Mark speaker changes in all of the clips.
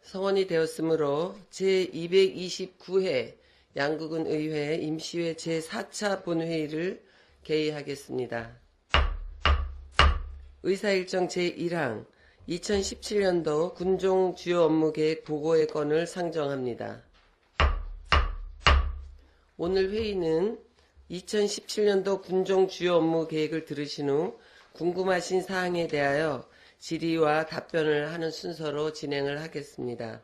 Speaker 1: 성원이 되었으므로 제229회 양국은 의회 임시회 제4차 본회의를 개의하겠습니다. 의사일정 제1항 2017년도 군종 주요 업무계획 보고의 건을 상정합니다. 오늘 회의는 2017년도 군종 주요 업무 계획을 들으신 후 궁금하신 사항에 대하여 질의와 답변을 하는 순서로 진행을 하겠습니다.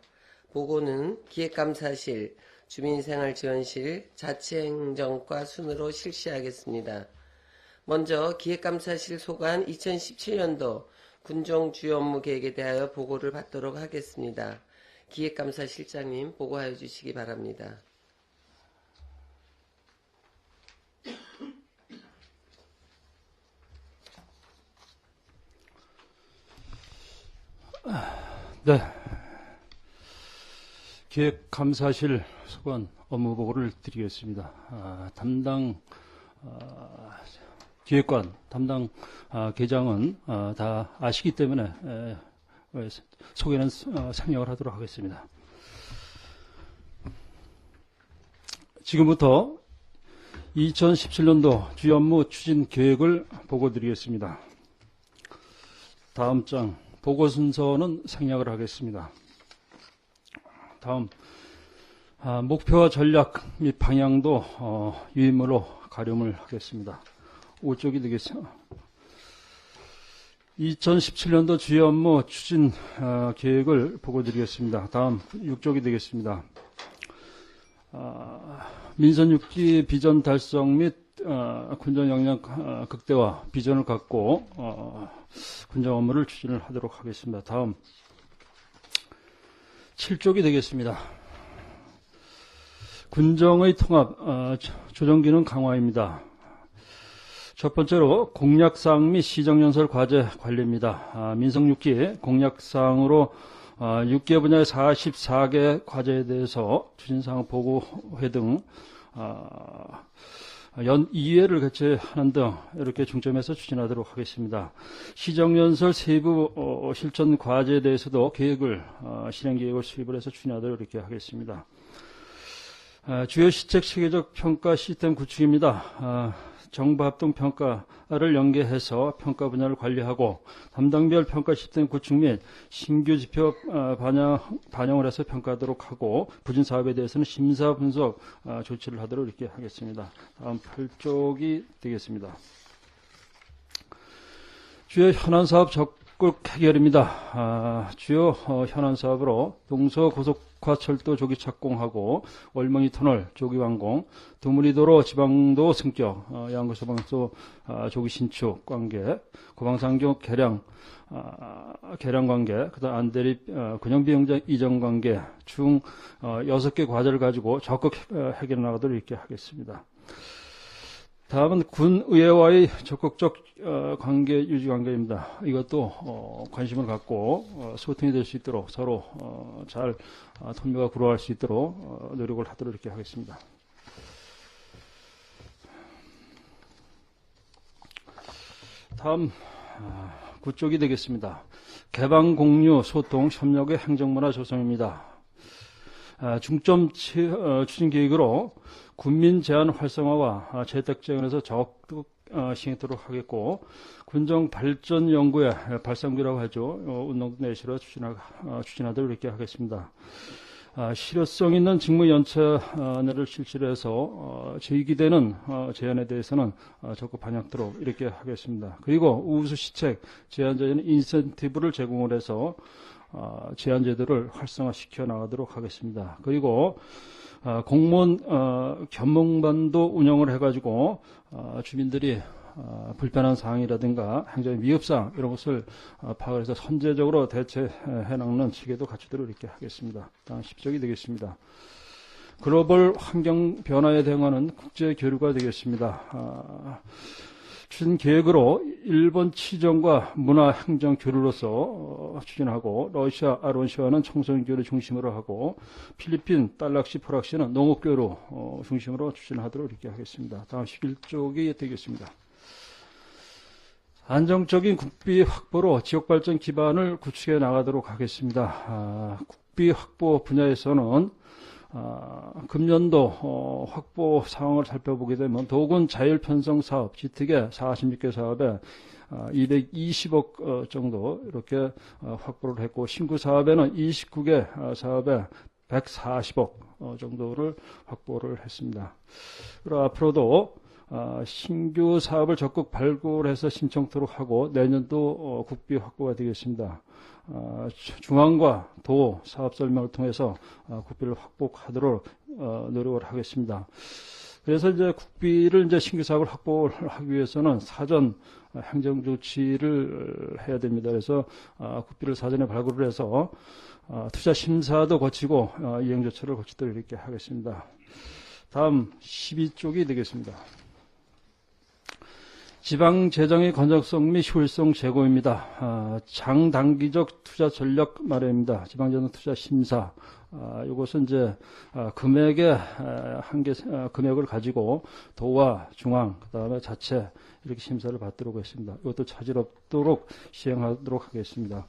Speaker 1: 보고는 기획감사실, 주민생활지원실, 자치행정과 순으로 실시하겠습니다. 먼저 기획감사실 소관 2017년도 군종 주요 업무 계획에 대하여 보고를 받도록 하겠습니다. 기획감사실장님 보고하여 주시기 바랍니다.
Speaker 2: 네, 기획감사실 소관 업무 보고를 드리겠습니다. 담당 기획관, 담당 계장은 다 아시기 때문에 소개는 생략을 하도록 하겠습니다. 지금부터 2017년도 주요 업무 추진 계획을 보고 드리겠습니다. 다음 장 보고 순서는 생략을 하겠습니다. 다음 목표와 전략 및 방향도 유인물로 가름을 하겠습니다. 5쪽이 되겠습니다. 2017년도 주요 업무 추진 계획을 보고 드리겠습니다. 다음 6쪽이 되겠습니다. 민선 6기 비전 달성 및 군정 역량 극대화 비전을 갖고 군정 업무를 추진을 하도록 하겠습니다. 다음 7쪽이 되겠습니다. 군정의 통합 조정기능 강화입니다. 첫 번째로 공약사항 및 시정연설 과제 관리입니다. 민성 6기 공약사항으로 6개 분야의 44개 과제에 대해서 추진사항 보고회 등 연 2회를 개최하는 등 이렇게 중점해서 추진하도록 하겠습니다. 시정연설 세부 실천 과제에 대해서도 실행계획을 수립을 해서 추진하도록 이렇게 하겠습니다. 주요 시책 체계적 평가 시스템 구축입니다. 정부합동 평가를 연계해서 평가 분야를 관리하고 담당별 평가 시스템 구축 및 신규 지표 반영을 해서 평가하도록 하고 부진 사업에 대해서는 심사 분석 조치를 하도록 이렇게 하겠습니다. 다음 8쪽이 되겠습니다. 주요 현안 사업 적극 해결입니다. 주요 현안 사업으로 동서 고속화철도 조기 착공하고 월멍이 터널 조기 완공, 두무리도로 지방도 승격, 양구소방서 조기 신축 관계, 고방상교 개량 관계, 그다음 안대립 군영비용장 이전 관계 중 6개 과제를 가지고 적극 해결해 나가도록 이렇게 하겠습니다. 다음은 군의회와의 적극적 유지 관계입니다. 이것도 관심을 갖고 소통이 될 수 있도록 서로 잘 통미가 불어할 수 있도록 노력을 하도록 이렇게 하겠습니다. 다음 9쪽이 되겠습니다. 개방 공유 소통 협력의 행정문화 조성입니다. 중점 추진 계획으로 군민 제한 활성화와 재택 지원에서 적극 시행하도록 하겠고, 군정 발전 연구의 발상기라고 하죠. 운동 내시로 추진하도록 이렇게 하겠습니다. 실효성 있는 직무 연차를 실시를 해서 제기되는 제안에 대해서는 적극 반영하도록 이렇게 하겠습니다. 그리고 우수 시책 제안자에는 인센티브를 제공을 해서 제안 제도를 활성화시켜 나가도록 하겠습니다. 그리고 공무원 견문반도 운영을 해가지고 주민들이 불편한 사항이라든가 행정의 미흡사항 이런 것을 파악을 해서 선제적으로 대처해 나가는 체계도 갖추도록 이렇게 하겠습니다. 다음 10쪽이 되겠습니다. 글로벌 환경 변화에 대응하는 국제 교류가 되겠습니다. 추진 계획으로 일본 치정과 문화 행정 교류로서 추진하고, 러시아 아론시아는 청소년 교류 중심으로 하고, 필리핀 딸락시 포락시는 농업 교류 중심으로 추진하도록 이렇게 하겠습니다. 다음 11쪽이 되겠습니다. 안정적인 국비 확보로 지역발전 기반을 구축해 나가도록 하겠습니다. 국비 확보 분야에서는 금년도 확보 상황을 살펴보게 되면 도군 자율편성 사업, GT계 46개 사업에 220억 정도 이렇게 확보를 했고, 신구 사업에는 29개 사업에 140억 정도를 확보를 했습니다. 그리고 앞으로도 신규 사업을 적극 발굴해서 신청토록 하고 내년도 국비 확보가 되겠습니다. 중앙과 도 사업 설명을 통해서 국비를 확보하도록 노력을 하겠습니다. 그래서 이제 국비를 이제 신규 사업을 확보를 하기 위해서는 사전 행정 조치를 해야 됩니다. 그래서 국비를 사전에 발굴을 해서 투자 심사도 거치고 이행 조처를 거치도록 이렇게 하겠습니다. 다음 12쪽이 되겠습니다. 지방 재정의 건전성 및 효율성 제고입니다. 장단기적 투자 전략 마련입니다. 지방재정 투자 심사. 이것은 이제 금액의 금액을 가지고 도와 중앙, 그다음에 자체 이렇게 심사를 받도록 했습니다. 이것도 차질 없도록 시행하도록 하겠습니다.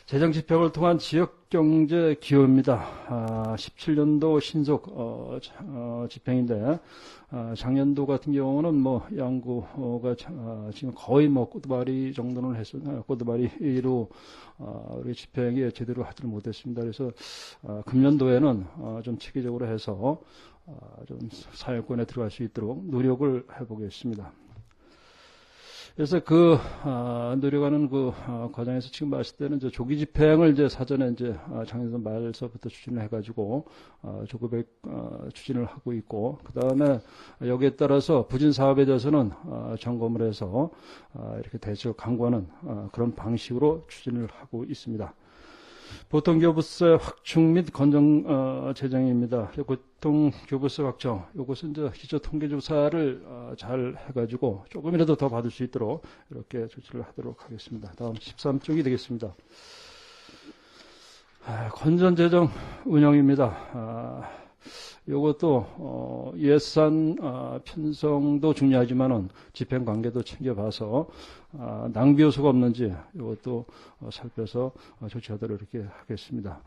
Speaker 2: 재정 집행을 통한 지역 경제 기여입니다. 17년도 신속 집행인데 작년도 같은 경우는 뭐 양구가 지금 거의 뭐 꼬두바리 정도는 했었나요? 꼬두바리로 우리 집행이 제대로 하지를 못했습니다. 그래서 금년도에는 좀 체계적으로 해서 좀 사회권에 들어갈 수 있도록 노력을 해보겠습니다. 그래서 노력하는 과정에서 지금 봤을 때는 이제 조기 집행을 이제 사전에 이제 작년 말서부터 추진을 해가지고 조급에 추진을 하고 있고, 그 다음에 여기에 따라서 부진 사업에 대해서는 점검을 해서 이렇게 대처 강구하는 그런 방식으로 추진을 하고 있습니다. 보통교부세 확충 및 건정 재정입니다. 보통교부세 확충, 이것은 이제 기초통계조사를 잘 해가지고 조금이라도 더 받을 수 있도록 이렇게 조치를 하도록 하겠습니다. 다음 13쪽이 되겠습니다. 건전재정 운영입니다. 이것도 예산 편성도 중요하지만은 집행 관계도 챙겨봐서 낭비 요소가 없는지 이것도 살펴서 조치하도록 이렇게 하겠습니다.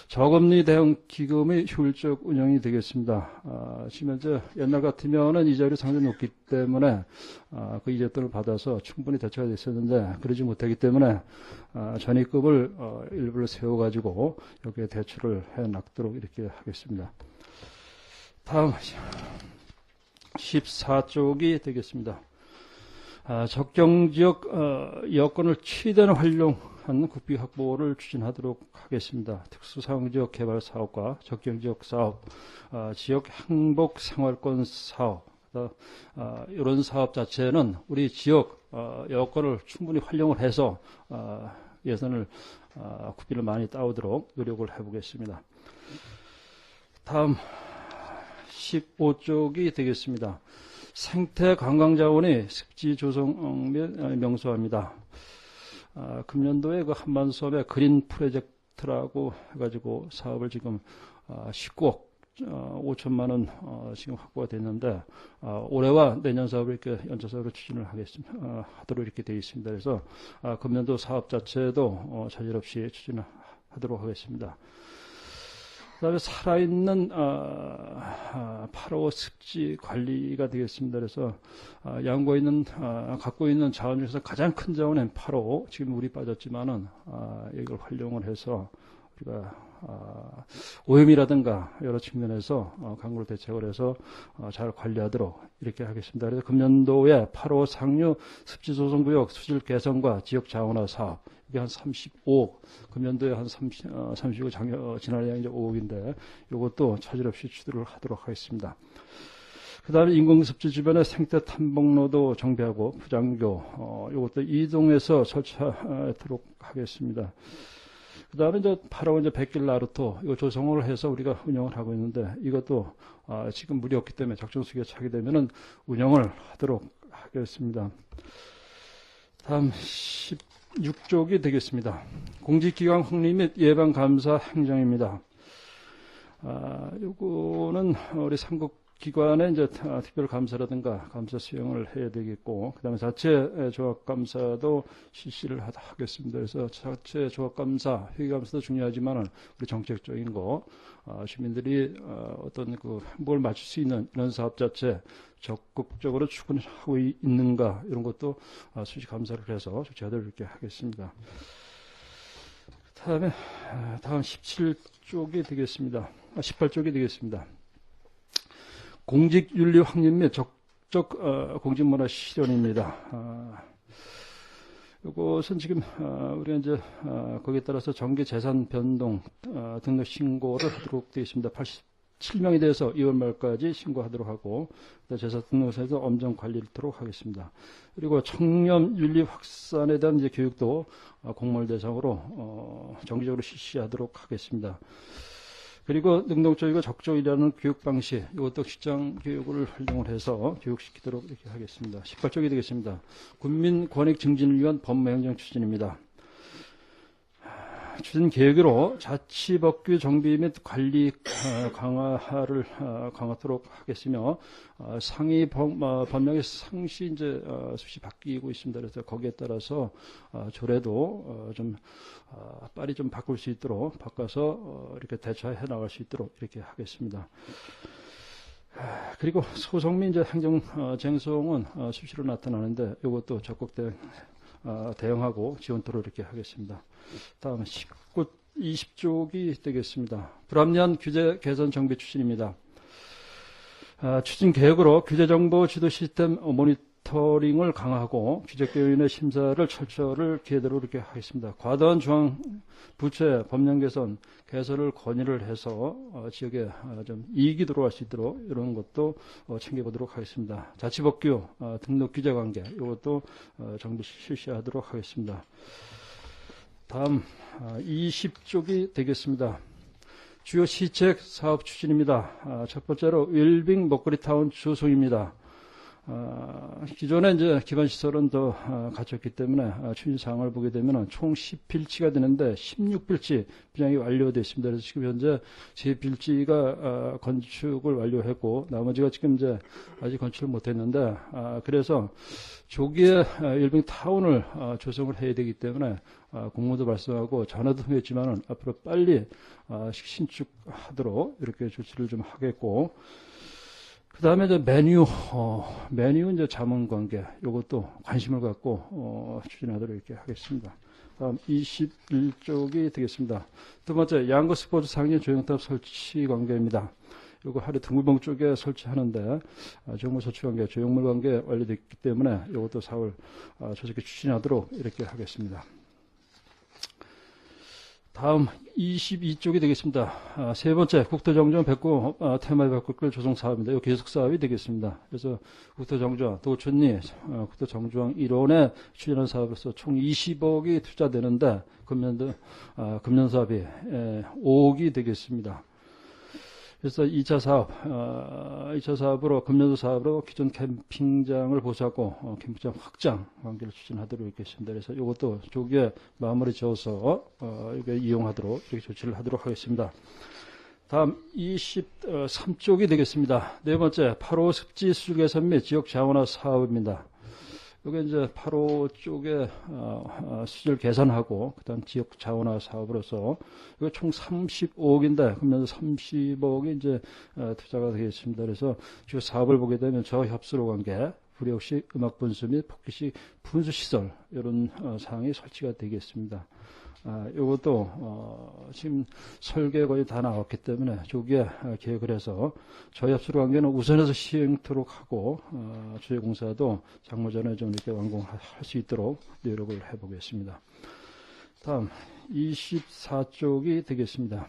Speaker 2: 저금리 대응 기금의 효율적 운영이 되겠습니다. 지금 현재 옛날 같으면은 이자율이 상당히 높기 때문에 그 이자돈을 받아서 충분히 대처가 됐었는데 그러지 못하기 때문에 전입금을 일부러 세워가지고 여기에 대출을 해놨도록 이렇게 하겠습니다. 다음 14쪽이 되겠습니다. 적경지역 여건을 최대한 활용한 국비 확보를 추진하도록 하겠습니다. 특수사용지역 개발 사업과 적경지역 사업, 지역 행복 생활권 사업, 이런 사업 자체는 우리 지역 여건을 충분히 활용을 해서 예산을 국비를 많이 따오도록 노력을 해보겠습니다. 다음 15쪽이 되겠습니다. 생태 관광자원의 습지 조성 및 명소화입니다. 금년도에 그 한반섬의 그린 프로젝트라고 해가지고 사업을 지금 19억 5천만 원 지금 확보가 됐는데 올해와 내년 사업을 이렇게 연차 사업으로 추진을 하도록 이렇게 되어 있습니다. 그래서 금년도 사업 자체도 차질 없이 추진하도록 하겠습니다. 그다음에 살아있는 8호 습지 관리가 되겠습니다. 그래서 갖고 있는 자원 중에서 가장 큰 자원은 8호. 지금 물이 빠졌지만은 이걸 활용을 해서 우리가 오염이라든가 여러 측면에서 강으로 대책을 해서 잘 관리하도록 이렇게 하겠습니다. 그래서 금년도에 8호 상류 습지 조성구역 수질 개선과 지역 자원화 사업 이게 한 35억, 금년도에 한 35억, 지난해 이제 5억인데 이것도 차질 없이 추진을 하도록 하겠습니다. 그 다음에 인공습지 주변에 생태 탐복로도 정비하고 부장교 이것도 이동해서 설치하도록 하겠습니다. 그 다음에 이제 8호 이제 백길 나루터 이거 조성을 해서 우리가 운영을 하고 있는데 이것도 지금 물이 없기 때문에 작전 수기가 차게 되면은 운영을 하도록 하겠습니다. 다음 16쪽이 되겠습니다. 공직기관 확립 및 예방 감사 행정입니다. 요거는 우리 삼국 기관에 이제 특별 감사라든가 감사 수행을 해야 되겠고, 그다음에 자체 조합 감사도 실시를 하겠습니다. 그래서 자체 조합 감사, 회계 감사도 중요하지만은 우리 정책적인 거, 시민들이 어떤 그 행복을 맞출 수 있는 이런 사업 자체 적극적으로 추진하고 있는가 이런 것도 수시 감사를 해서 조치하도록 이렇게 하겠습니다. 다음 17쪽이 되겠습니다. 18쪽이 되겠습니다. 공직윤리 확립 및 적적 공직문화 실현입니다. 이것은 지금 우리가 이제 거기에 따라서 정기 재산 변동 등록 신고를 하도록 되어 있습니다. 87명에 대해서 2월 말까지 신고하도록 하고 재산 등록서에서 엄정 관리를 하도록 하겠습니다. 그리고 청렴 윤리 확산에 대한 이제 교육도 공무원 대상으로 정기적으로 실시하도록 하겠습니다. 그리고 능동적이고 적극적이라는 교육 방식, 이것도 직장 교육을 활용을 해서 교육시키도록 이렇게 하겠습니다. 18쪽이 되겠습니다. 국민 권익 증진을 위한 법무행정 추진입니다. 추진 계획으로 자치법규 정비 및 관리 강화를 강화하도록 하겠으며, 상위 법령의 상시 이제 수시 바뀌고 있습니다. 그래서 거기에 따라서 조례도 좀 빨리 좀 바꿀 수 있도록 바꿔서 이렇게 대처해 나갈 수 있도록 이렇게 하겠습니다. 그리고 소송 및 이제 행정 쟁송은 수시로 나타나는데 이것도 적극 대응하고 지원토록 이렇게 하겠습니다. 다음 20쪽이 되겠습니다. 불합리한 규제 개선 정비 추진입니다. 추진 계획으로 규제정보 지도 시스템 모니터링을 강화하고 규제교인의 심사를 철저를 기회대로 이렇게 하겠습니다. 과도한 중앙 부채 법령 개선을 권유를 해서 지역에 좀 이익이 들어갈 수 있도록 이런 것도 챙겨보도록 하겠습니다. 자치법규 등록 규제 관계 이것도 정비 실시하도록 하겠습니다. 다음 20쪽이 되겠습니다. 주요 시책 사업 추진입니다. 첫 번째로 웰빙 먹거리타운 조성입니다. 기존에 이제 기반시설은 더 갖췄기 때문에 추진사항을 보게 되면 총 10필지가 되는데 16필지 분양이 완료되어 있습니다. 그래서 지금 현재 3필지가 건축을 완료했고 나머지가 지금 이제 아직 건축을 못했는데 그래서 조기에 웰빙 타운을 조성을 해야 되기 때문에 공모도 발송하고 전화도 통했지만은 앞으로 빨리 신축하도록 이렇게 조치를 좀 하겠고, 그 다음에 이제 메뉴 이제 자문 관계, 요것도 관심을 갖고, 추진하도록 이렇게 하겠습니다. 다음 21쪽이 되겠습니다. 두 번째, 양구 스포츠 상인 조형탑 설치 관계입니다. 요거 하루 등구봉 쪽에 설치하는데, 정부 설치 관계, 조형물 관계 완료됐기 때문에 요것도 4월 조직에 추진하도록 이렇게 하겠습니다. 다음 22쪽이 되겠습니다. 세 번째 국토정전 백구 테마의 백구길 조성 사업입니다. 이 계속 사업이 되겠습니다. 그래서 국토정전 도촌리 국토정주항 1호에 추진한 사업으로서 총 20억이 투자되는데 금년 사업이 5억이 되겠습니다. 그래서 2차 사업으로 금년도 사업으로 기존 캠핑장을 보수하고 캠핑장 확장 관계를 추진하도록 있겠습니다. 그래서 이것도 조기에 마무리 지어서 이게 이용하도록 이렇게 조치를 하도록 하겠습니다. 다음 23쪽이 되겠습니다. 네 번째 8호 습지 수질 개선 및 지역 자원화 사업입니다. 여기 이제 8호 쪽에 수질 개선하고 그다음 지역 자원화 사업으로서 이거 총 35억인데 금년 30억이 이제 투자가 되겠습니다. 그래서 주 사업을 보게 되면 저협수로 관계, 불역식 음악 분수 및 폭기식 분수 시설 이런 사항이 설치가 되겠습니다. 이것도 지금 설계 거의 다 나왔기 때문에 조기에 계획을 해서 저협수로 관계는 우선해서 시행토록 하고 주재공사도 장모 전에 좀 이렇게 완공할 수 있도록 노력을 해보겠습니다. 다음 24쪽이 되겠습니다.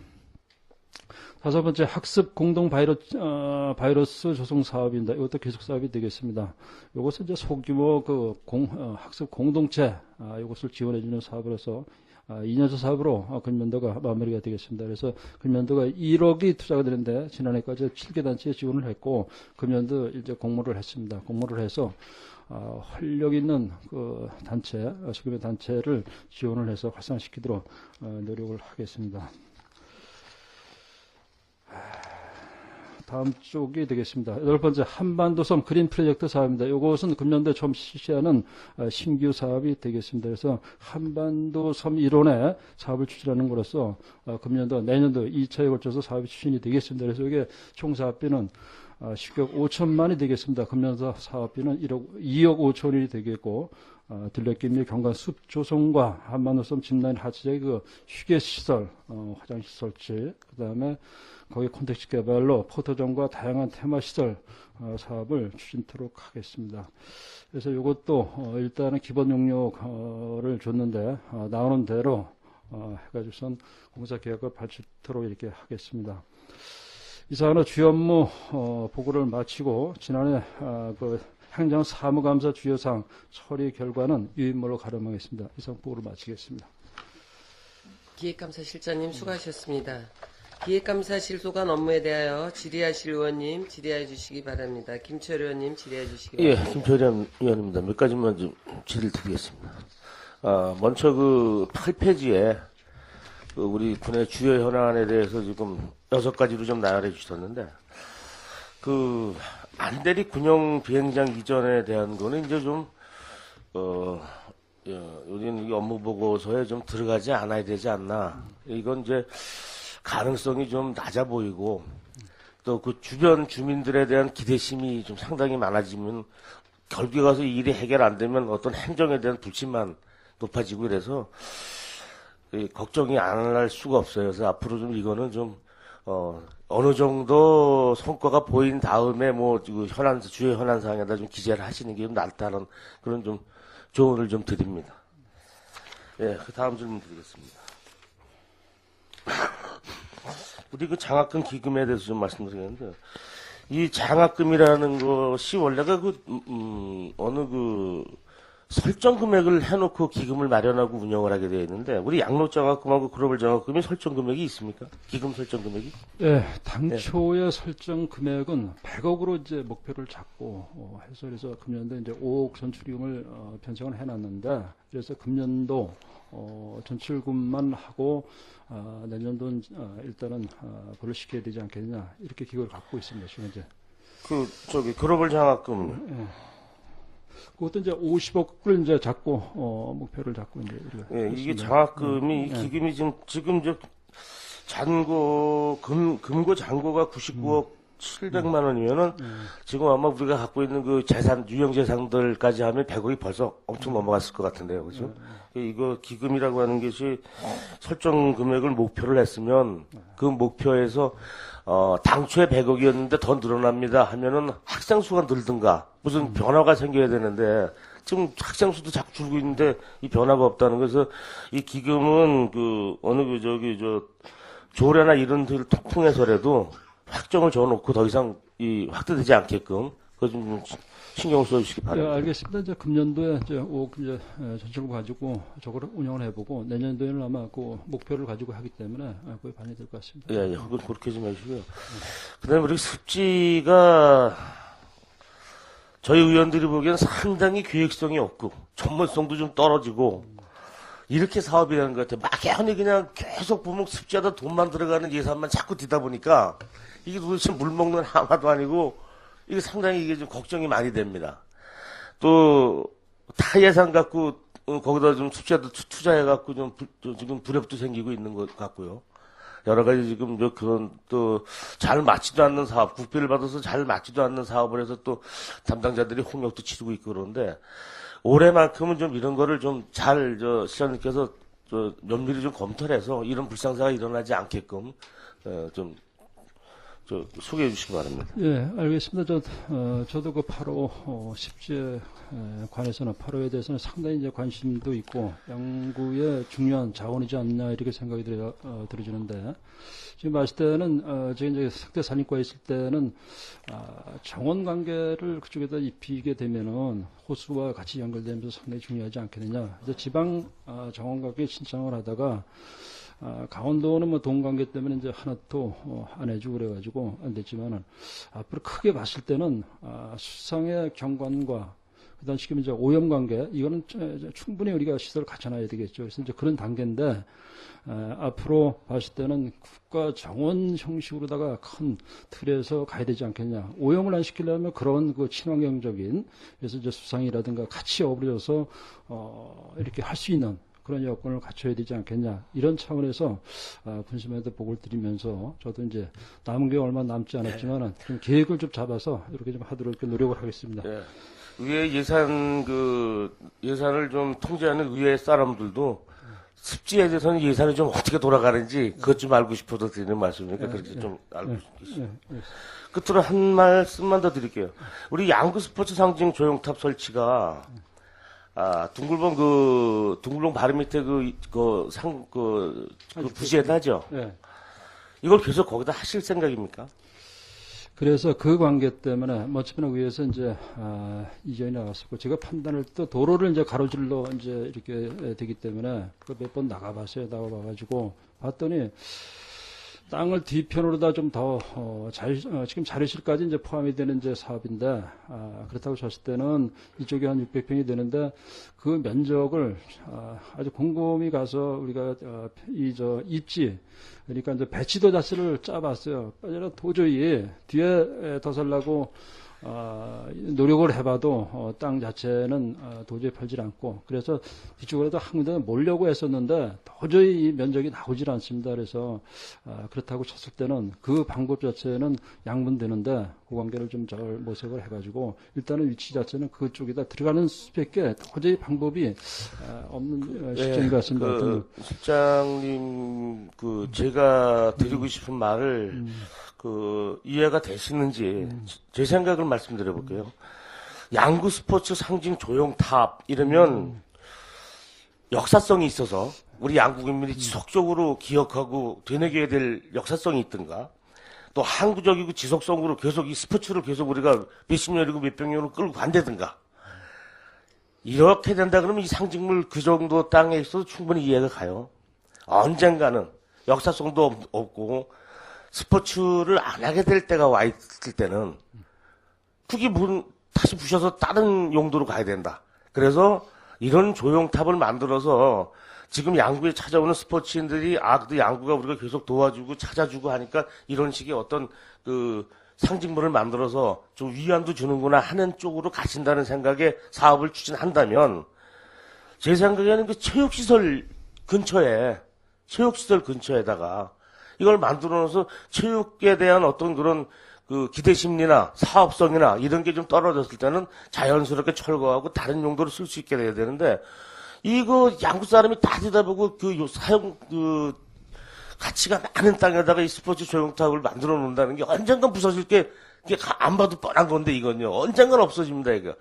Speaker 2: 다섯 번째 학습 공동 바이러스 조성 사업입니다. 이것도 계속 사업이 되겠습니다. 이것은 이제 소규모 학습 공동체 이것을 지원해주는 사업으로서 2년차 사업으로 금년도가 마무리가 되겠습니다. 그래서 금년도가 1억이 투자가 되는데 지난해까지 7개 단체에 지원을 했고 금년도 이제 공모를 했습니다. 공모를 해서 활력 있는 그 단체, 소규모 단체를 지원을 해서 활성화시키도록 노력을 하겠습니다. 다음 쪽이 되겠습니다. 8번째 한반도섬 그린 프로젝트 사업입니다. 이것은 금년도에 처음 실시하는 신규 사업이 되겠습니다. 그래서 한반도섬 일원에 사업을 추진하는 것으로서 금년도 내년도 2차에 걸쳐서 사업이 추진이 되겠습니다. 그래서 이게 총 사업비는 10억 5천만이 되겠습니다. 금년도 사업비는 2억 5천원이 되겠고 들레길 및 경관 숲 조성과 한반도섬 짚라인 하차장의 그 휴게시설, 화장실 설치, 그 다음에 거기 콘텐츠 개발로 포토존과 다양한 테마시설 사업을 추진토록 하겠습니다. 그래서 이것도 일단은 기본 용역을 줬는데 나오는 대로 해가지고선 공사 계획을 발표토록 이렇게 하겠습니다. 이상으로 주요 업무 보고를 마치고 지난해 그 행정 사무감사 주요사항 처리 결과는 유인물로 가름하겠습니다. 이상 보고를 마치겠습니다.
Speaker 1: 기획감사실장님 수고하셨습니다. 기획감사실 소관 업무에 대하여 질의하실 의원님 질의해 주시기 바랍니다. 김철 의원님 질의해 주시기 바랍니다.
Speaker 3: 예, 김철현 의원입니다. 몇 가지만 좀 질의를 드리겠습니다. 먼저 그 8페이지에 우리 군의 주요 현안에 대해서 지금 6가지로 좀 나열해 주셨는데, 그 안대리 군용 비행장 이전에 대한 거는 이제 좀, 요즘 업무 보고서에 좀 들어가지 않아야 되지 않나. 이건 이제 가능성이 좀 낮아 보이고, 또 그 주변 주민들에 대한 기대심이 좀 상당히 많아지면, 결국에 가서 이 일이 해결 안 되면 어떤 행정에 대한 불신만 높아지고 이래서, 걱정이 안 할 수가 없어요. 그래서 앞으로 좀 이거는 좀, 어느 정도 성과가 보인 다음에 뭐, 주요 현안 사항에다 좀 기재를 하시는 게 좀 낫다는 그런 좀 조언을 좀 드립니다. 예, 그 다음 질문 드리겠습니다. 우리 그 장학금 기금에 대해서 좀 말씀드리겠는데, 이 장학금이라는 것이 원래가 어느 설정 금액을 해놓고 기금을 마련하고 운영을 하게 되어 있는데, 우리 양로장학금하고 글로벌 장학금이 설정 금액이 있습니까? 기금 설정 금액이?
Speaker 2: 네, 당초의 설정 금액은 100억으로 이제 목표를 잡고 해서 그래서 금년도 이제 5억 전출금을 편성을 해놨는데, 그래서 금년도 전출금만 하고 내년도는 일단은 그걸 시켜야 되지 않겠느냐 이렇게 기획을 갖고 있습니다. 지금 현재.
Speaker 3: 글로벌 장학금.
Speaker 2: 네. 그것도 이제 50억을 이제 잡고 목표를 잡고 이제
Speaker 3: 예, 이게 장학금이 이 기금이 지금 잔고 금고 잔고가 99억 700만 원이면은 지금 아마 우리가 갖고 있는 그 재산 유형 재산들까지 하면 100억이 벌써 엄청 넘어갔을 것 같은데요, 그렇죠? 이거 기금이라고 하는 것이 설정 금액을 목표를 했으면 그 목표에서 당초에 100억이었는데 더 늘어납니다 하면은 학생 수가 늘든가 무슨 변화가 생겨야 되는데 지금 학생 수도 자꾸 줄고 있는데 이 변화가 없다는 것은 이 기금은 조례나 이런 들 통해서라도 확정을 줘놓고 더 이상 확대되지 않게끔 그거 좀 신경 써주시기 바랍니다.
Speaker 2: 네, 알겠습니다. 이제 금년도에 이제 5억 이제 전체를 가지고 저거를 운영을 해보고 내년도에는 아마 그 목표를 가지고 하기 때문에 그게 반영이 될 것 같습니다.
Speaker 3: 예, 그건 그렇게 좀 해주시고요. 그다음에 우리 습지가 저희 의원들이 보기에는 상당히 계획성이 없고 전문성도 좀 떨어지고 이렇게 사업이라는 것 같아요. 막연히 그냥 계속 보면 습지하다 돈만 들어가는 예산만 자꾸 뒤다 보니까 이게 도대체 물 먹는 하마도 아니고 이게 상당히 이게 좀 걱정이 많이 됩니다. 또 타 예산 갖고 거기다 좀 습지하다 투자해 갖고 지금 불협도 생기고 있는 것 같고요. 여러 가지 지금 그런 또 잘 맞지도 않는 사업, 국비를 받아서 잘 맞지도 않는 사업을 해서 또 담당자들이 홍역도 치르고 있고 그러는데 올해만큼은 좀 이런 거를 좀 잘 시장님께서 면밀히 좀 검토를 해서 이런 불상사가 일어나지 않게끔 좀 소개해 주시기 바랍니다.
Speaker 2: 예, 알겠습니다. 저도 그 8호 십지에 관해서는 8호에 대해서는 상당히 이제 관심도 있고 양구의 중요한 자원이지 않냐 이렇게 생각이 들어지는데 지금 봤을 때는 제가 이제 석대 산림과에 있을 때는 정원 관계를 그쪽에다 입히게 되면은 호수와 같이 연결되면서 상당히 중요하지 않겠느냐. 그래서 지방 정원 관계 신청을 하다가 강원도는 뭐 돈 관계 때문에 이제 하나도 안 해주고 그래가지고 안 됐지만은 앞으로 크게 봤을 때는 수상의 경관과 그다음 지금 이제 오염 관계, 이거는 충분히 우리가 시설을 갖춰놔야 되겠죠. 그래서 이제 그런 단계인데, 앞으로 봤을 때는 국가 정원 형식으로다가 큰 틀에서 가야 되지 않겠냐. 오염을 안 시키려면 그런 그 친환경적인, 그래서 이제 수상이라든가 같이 어우러져서, 이렇게 할 수 있는 그런 여건을 갖춰야 되지 않겠냐. 이런 차원에서, 분심에도 보고를 드리면서, 저도 이제 남은 게 얼마 남지 않았지만은, 좀 계획을 좀 잡아서 이렇게 좀 하도록 이렇게 노력을 하겠습니다.
Speaker 3: 예. 의회 예산을 좀 통제하는 의회 사람들도 습지에 대해서는 예산이 좀 어떻게 돌아가는지 그것 좀 알고 싶어서 드리는 말씀이니까 그렇게 좀 알고 싶겠습니다. 끝으로 한 말씀만 더 드릴게요. 우리 양구 스포츠 상징 조형탑 설치가 둥글봉 바로 밑에 그 부지에다 하죠.
Speaker 2: 네.
Speaker 3: 이걸 계속 거기다 하실 생각입니까?
Speaker 2: 그래서 그 관계 때문에 어차피는 위에서 이제 이전이 나왔었고 제가 판단을 또 도로를 이제 가로질러 이제 이렇게 되기 때문에 그 몇 번 나가봤어요. 나가봐가지고 봤더니 땅을 뒤편으로다 좀 더 지금 자료실까지 이제 포함이 되는 이제 사업인데 그렇다고 쳤을 때는 이쪽이 한 600평이 되는데 그 면적을 아주 곰곰이 가서 우리가 입지 그러니까 이제 배치도 자체를 짜봤어요. 도저히 뒤에 더 살라고 노력을 해봐도 땅 자체는 도저히 팔질 않고 그래서 뒤쪽으로도 한 군데 몰려고 했었는데 도저히 이 면적이 나오질 않습니다. 그래서 그렇다고 쳤을 때는 그 방법 자체는 양분되는데 그 관계를 좀 잘 모색을 해가지고 일단은 위치 자체는 그쪽에다 들어가는 수밖에 도저히 방법이 없는 실정인 것 같습니다.
Speaker 3: 실장님 제가 드리고 싶은 말을 이해가 되시는지 제 생각을 말씀드려 볼게요. 양구 스포츠 상징 조형탑 이러면 역사성이 있어서 우리 양구 국민이 지속적으로 기억하고 되뇌겨야 될 역사성이 있든가 또 항구적이고 지속성으로 계속 이 스포츠를 계속 우리가 몇십 년이고 몇백 년을 끌고 간다든가 이렇게 된다 그러면 이 상징물 그 정도 땅에 있어도 충분히 이해가 가요. 언젠가는 역사성도 없고 스포츠를 안 하게 될 때가 와 있을 때는 크게 다시 부셔서 다른 용도로 가야 된다. 그래서 이런 조형탑을 만들어서 지금 양구에 찾아오는 스포츠인들이 그 양구가 우리가 계속 도와주고 찾아주고 하니까 이런 식의 어떤 상징물을 만들어서 좀 위안도 주는구나 하는 쪽으로 가신다는 생각에 사업을 추진한다면 제 생각에는 그 체육시설 근처에다가 이걸 만들어 놓아서 체육에 대한 어떤 그런 기대 심리나 사업성이나 이런 게 좀 떨어졌을 때는 자연스럽게 철거하고 다른 용도로 쓸 수 있게 돼야 되는데 이거 양구 사람이 다 들여다보고 가치가 많은 땅에다가 이 스포츠 조형탑을 만들어 놓는다는 게 언젠간 부서질 게 안 봐도 뻔한 건데 이건요. 언젠간 없어집니다, 이거.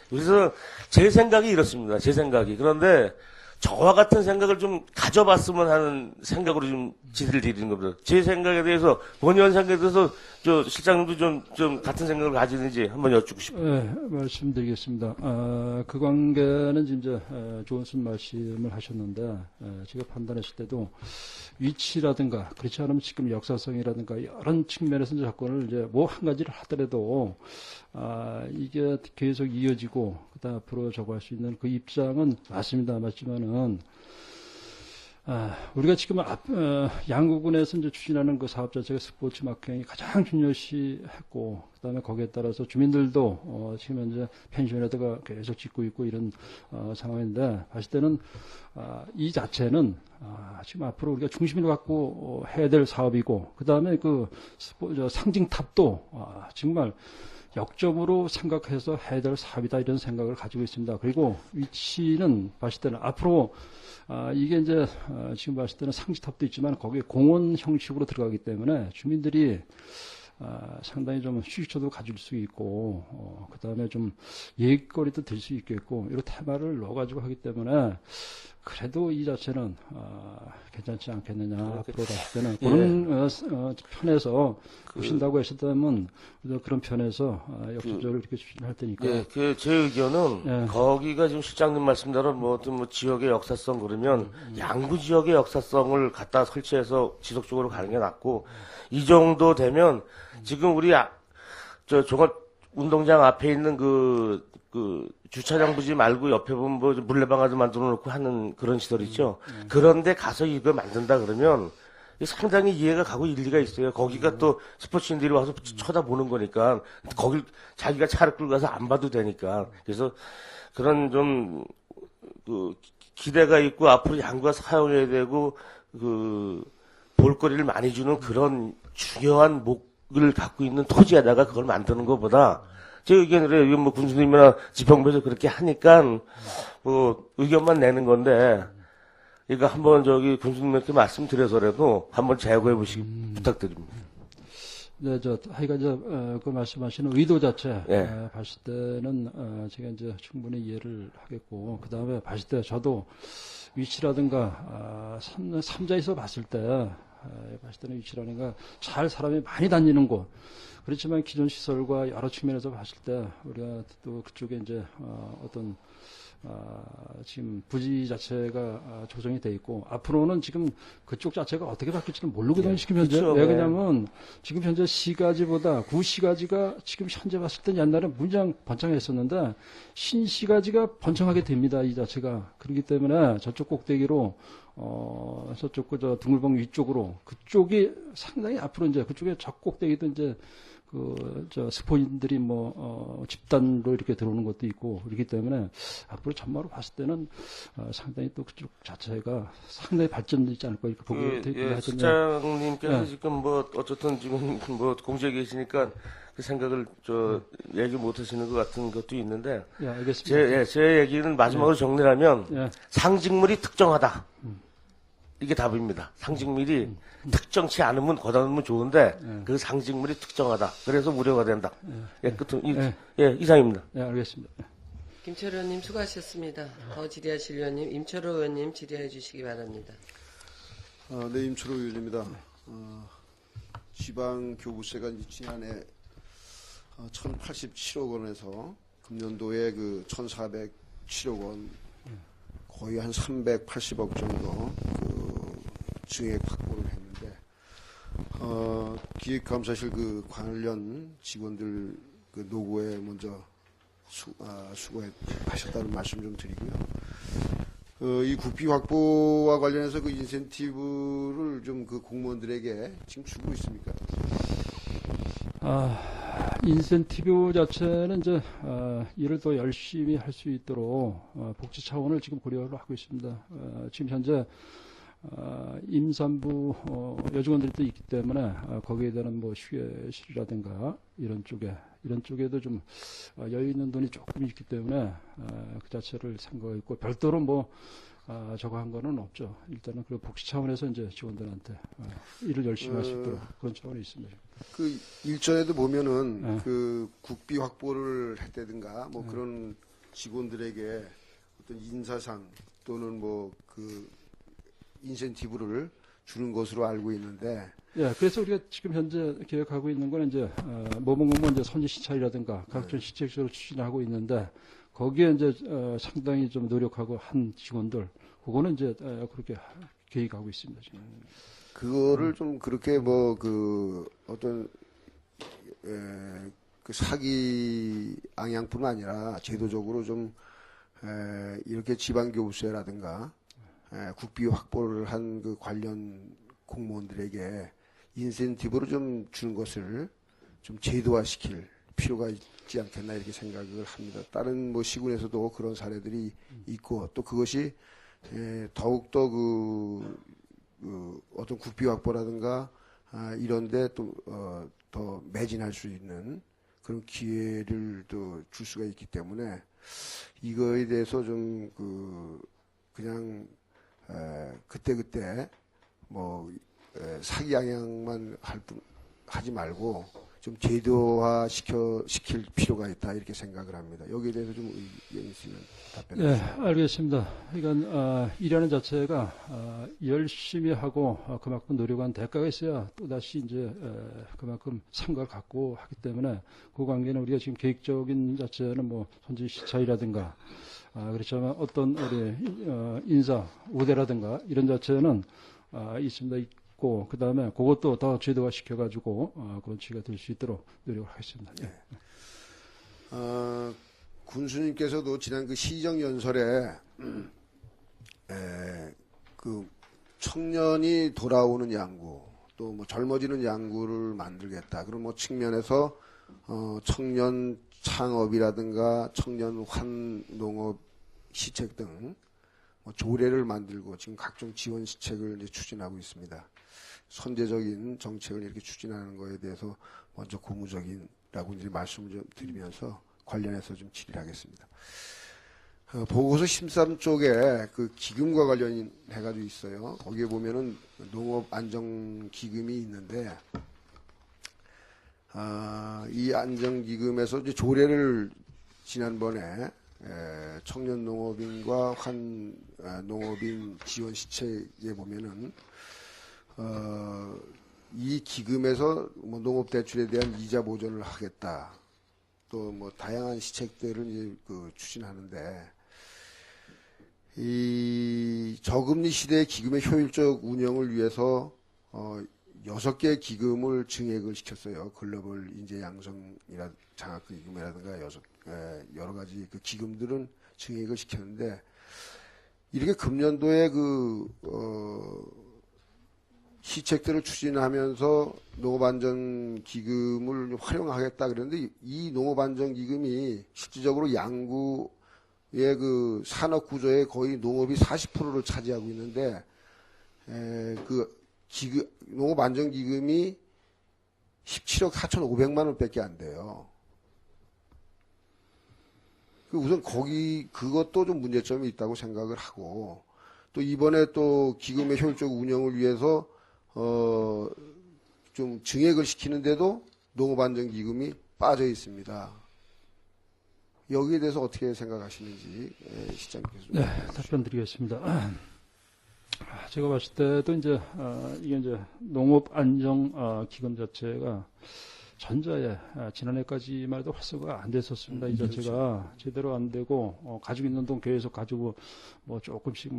Speaker 3: 그래서 제 생각이 이렇습니다. 제 생각이. 그런데 저와 같은 생각을 좀 가져봤으면 하는 생각으로 좀 지시를 드리는 겁니다. 제 생각에 대해서, 본의원 생각에 대해서, 실장님도 좀 같은 생각을 가지는지 한번 여쭙고 싶어요.
Speaker 2: 네, 말씀드리겠습니다. 그 관계는 이제, 좋은 말씀을 하셨는데, 제가 판단했을 때도 위치라든가, 그렇지 않으면 지금 역사성이라든가, 여러 측면에서 이제 접근을 이제 뭐 한 가지를 하더라도, 이게 계속 이어지고, 그다음 앞으로 저거 할 수 있는 그 입장은 맞지만은, 우리가 지금 양구군에서 이제 추진하는 그 사업 자체가 스포츠 마케팅이 가장 중요시했고, 그 다음에 거기에 따라서 주민들도, 지금 현재 펜션에다가 계속 짓고 있고 이런, 상황인데, 봤을 때는, 이 자체는, 지금 앞으로 우리가 중심을 갖고 해야 될 사업이고, 그 다음에 상징탑도, 정말, 역점으로 생각해서 해야 될 사업이다 이런 생각을 가지고 있습니다. 그리고 위치는 봤을 때는 앞으로 이게 이제 지금 봤을 때는 상지탑도 있지만 거기에 공원 형식으로 들어가기 때문에 주민들이 상당히 좀 휴식처도 가질 수 있고 그 다음에 좀 얘기거리도 될 수 있겠고 이런 테마를 넣어가지고 하기 때문에 그래도 이 자체는 괜찮지 않겠느냐 앞으로 봤을 때는 그런 편에서 보신다고 하셨다면 그런 편에서 역설적으로 이렇게 추진할 테니까.
Speaker 3: 제 의견은 거기가 지금 실장님 말씀대로 뭐 지역의 역사성 그러면 양구 지역의 역사성을 갖다 설치해서 지속적으로 가는 게 낫고 이 정도 되면 지금 우리 종합 운동장 앞에 있는 주차장 부지 말고 옆에 보면 뭐 물레방아도 만들어 놓고 하는 그런 시설 있죠. 그런데 가서 이거 만든다 그러면 상당히 이해가 가고 일리가 있어요. 거기가 또 스포츠인들이 와서 쳐다보는 거니까 거길 자기가 차를 끌고 가서 안 봐도 되니까. 그래서 그런 좀 그 기대가 있고 앞으로 양구가 사용해야 되고 그 볼거리를 많이 주는 그런 중요한 목을 갖고 있는 토지에다가 그걸 만드는 것보다 제 의견으로 이건 뭐 군수님이나 지평부에서 그렇게 하니까 뭐 의견만 내는 건데 이거 한번 저기 군수님한테 말씀드려서라도 한번 제고해 보시기 부탁드립니다.
Speaker 2: 네, 하여간 그 말씀하시는 의도 자체
Speaker 3: 예.
Speaker 2: 봤을 때는 제가 이제 충분히 이해를 하겠고, 그 다음에 봤을 때 저도 위치라든가 삼자에서 봤을 때 봤을 때는 위치라든가 잘 사람이 많이 다니는 곳. 그렇지만 기존 시설과 여러 측면에서 봤을 때 우리가 또 그쪽에 이제 어떤 지금 부지 자체가 조정이 돼 있고 앞으로는 지금 그쪽 자체가 어떻게 바뀔지는 모르거든요. 지금 현재
Speaker 3: 그렇죠.
Speaker 2: 왜 그러냐면 지금 현재 시가지보다 구시가지가 지금 현재 봤을 때 옛날에 문장 번창했었는데 신시가지가 번창하게 됩니다. 이 자체가 그렇기 때문에 저쪽 꼭대기로 저쪽 저 등물봉 위쪽으로 그쪽이 상당히 앞으로 이제 그쪽에 적 꼭대기도 이제 스포인들이 집단으로 이렇게 들어오는 것도 있고, 그렇기 때문에 앞으로 전망으로 봤을 때는, 상당히 또 그쪽 자체가 상당히 발전되지 않을까, 이렇게 보게 되거든요.
Speaker 3: 실장님께서 지금 어쨌든 지금 공주에 계시니까 그 생각을 얘기 못 하시는 것 같은 것도 있는데.
Speaker 2: 예, 알겠습니다.
Speaker 3: 제 얘기는 마지막으로 정리를 하면,
Speaker 2: 예.
Speaker 3: 상징물이 특정하다. 이게 답입니다. 상징물이 특정치 않으면 거다놓으면 좋은데 그 상징물이 특정하다. 그래서 우려가 된다. 끝은 이상입니다.
Speaker 2: 예, 알겠습니다.
Speaker 1: 김철호 의원님 수고하셨습니다. 더 질의하실 의원님, 임철호 의원님 질의해 주시기 바랍니다.
Speaker 4: 네, 임철호 의원입니다. 지방교부세가 지난해 1,087억 원에서 금년도에 그 1,407억 원, 거의 한 380억 정도 증액 확보를 했는데, 기획감사실 그 관련 직원들 그 노고에 먼저 수고하셨다는 말씀 좀 드리고요. 이 국비 확보와 관련해서 그 인센티브를 좀 그 공무원들에게 지금 주고 있습니까?
Speaker 2: 인센티브 자체는 이제 일을 더 열심히 할 수 있도록 복지 차원을 지금 고려를 하고 있습니다. 지금 현재 임산부 여직원들이 또 있기 때문에 거기에 대한 휴게실이라든가 이런 쪽에도 좀 여유 있는 돈이 조금 있기 때문에 그 자체를 생각하고 있고 별도로 저거 한 거는 없죠. 일단은 그 복지 차원에서 이제 직원들한테 일을 열심히 할 수 있도록 그런 차원이 있습니다.
Speaker 4: 그 일전에도 보면은 그 국비 확보를 했다든가 그런 직원들에게 어떤 인사상 또는 그 인센티브를 주는 것으로 알고 있는데.
Speaker 2: 예, 그래서 우리가 지금 현재 계획하고 있는 건 이제 모범공무원 이제 선지 시찰이라든가 각종 시책적으로 추진하고 있는데 거기에 이제 상당히 좀 노력하고 한 직원들 그거는 이제 그렇게 계획하고 있습니다. 지금.
Speaker 4: 그거를 좀 그렇게 어떤 그 사기 방향뿐만 아니라 제도적으로 좀 이렇게 지방교부세라든가 국비 확보를 한 그 관련 공무원들에게 인센티브를 좀 주는 것을 좀 제도화시킬 필요가 있지 않겠나 이렇게 생각을 합니다. 다른 시군에서도 그런 사례들이 있고 또 그것이 더욱더 어떤 국비 확보라든가 이런데 또 더 매진할 수 있는 그런 기회를 또 줄 수가 있기 때문에 이거에 대해서 좀 그냥 그때그때 사기 양양만 하지 말고 좀 제도화 시킬 필요가 있다 이렇게 생각을 합니다. 여기에 대해서 좀 의견이 있으면 답변해
Speaker 2: 네,
Speaker 4: 주시죠.
Speaker 2: 알겠습니다. 그러니까 일하는 자체가 열심히 하고 그만큼 노력한 대가가 있어야 또 다시 이제 그만큼 성과를 갖고 하기 때문에 그 관계는 우리가 지금 계획적인 자체는 선지 시찰이라든가 그렇지만 어떤 우리 인사 우대라든가 이런 자체는 있습니다. 있고 그 다음에 그것도 더 제도화 시켜가지고 그런 취지가 될 수 있도록 노력을 하겠습니다. 네.
Speaker 4: 군수님께서도 지난 그 시정연설에 그 청년이 돌아오는 양구 또 뭐 젊어지는 양구를 만들겠다 그런 뭐 측면에서 청년 창업이라든가 청년 환농업 시책 등 뭐 조례를 만들고 지금 각종 지원 시책을 이제 추진하고 있습니다. 선제적인 정책을 이렇게 추진하는 거에 대해서 먼저 고무적인라고 이제 말씀을 좀 드리면서 관련해서 좀 질의를 하겠습니다. 보고서 13 쪽에 그 기금과 관련해가지고 있어요. 거기에 보면은 농업 안정 기금이 있는데, 이 안정 기금에서 이제 조례를 지난번에 청년 농업인과 농업인 지원 시책에 보면은 이 기금에서 뭐 농업 대출에 대한 이자 보전을 하겠다. 또 뭐 다양한 시책들을 이제 그 추진하는데 이 저금리 시대의 기금의 효율적 운영을 위해서 6개의 기금을 증액을 시켰어요. 글로벌 인재 양성이라 장학 기금이라든가 여러 가지 그 기금들은 증액을 시켰는데 이렇게 금년도에 시책들을 추진하면서 농업안전기금을 활용하겠다 그랬는데 이 농업안전기금이 실질적으로 양구의 그 산업구조의 거의 농업이 40%를 차지하고 있는데 농업안전기금이 17억 4,500만 원밖에 안 돼요. 우선 그것도 좀 문제점이 있다고 생각을 하고 또 이번에 또 기금의 효율적 운영을 위해서 좀 증액을 시키는데도 농업안전기금이 빠져 있습니다. 여기에 대해서 어떻게 생각하시는지 시장님께서
Speaker 2: 네, 답변 드리겠습니다. 제가 봤을 때도 이제 이게 이제 농업안정기금 자체가 전자에 지난해까지만 해도 활성화가 안 됐었습니다. 이 자체가
Speaker 4: 그렇죠.
Speaker 2: 제대로 안 되고 가지고 있는 돈 계속 가지고 뭐 조금씩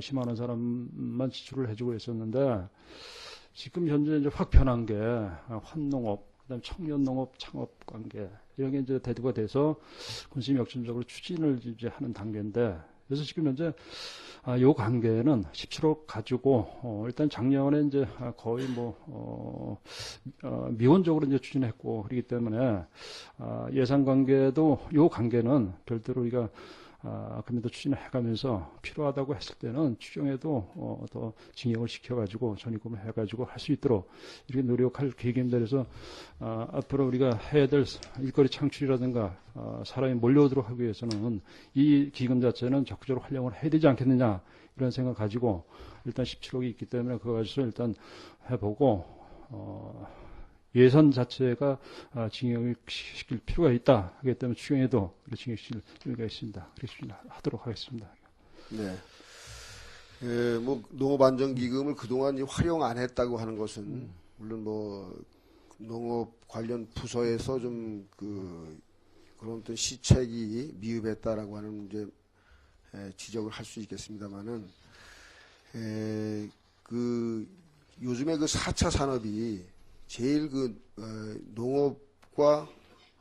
Speaker 2: 심하는 사람만 지출을 해주고 있었는데 지금 현재 이제 확 변한 게 환농업, 그다음 청년농업 창업 관계 이런 게 이제 대두가 돼서 군수님 역점적으로 추진을 이제 하는 단계인데 그래서 지금 현재 요 관계는 17억 가지고 일단 작년에 이제 거의 미온적으로 이제 추진했고 그렇기 때문에 예산 관계도 요 관계는 별도로 우리가 그럼에도 추진을 해가면서 필요하다고 했을 때는 추경에도 더 증액을 시켜가지고 전입금을 해가지고 할 수 있도록 이렇게 노력할 계획입니다. 그래서 앞으로 우리가 해야 될 일거리 창출이라든가 사람이 몰려오도록 하기 위해서는 이 기금 자체는 적극적으로 활용을 해야 되지 않겠느냐 이런 생각 가지고 일단 17억이 있기 때문에 그거 가지고 일단 해보고 예산 자체가 증액을 시킬 필요가 있다 하기 때문에 추경에도 증액시킬 필요가 있습니다. 그렇게 하도록 하겠습니다.
Speaker 4: 네. 뭐 농업안전기금을 그동안 활용 안 했다고 하는 것은 물론 뭐 농업 관련 부서에서 좀 그런 어떤 시책이 미흡했다라고 하는 이제 지적을 할 수 있겠습니다만은 요즘에 4차 산업이 제일 농업과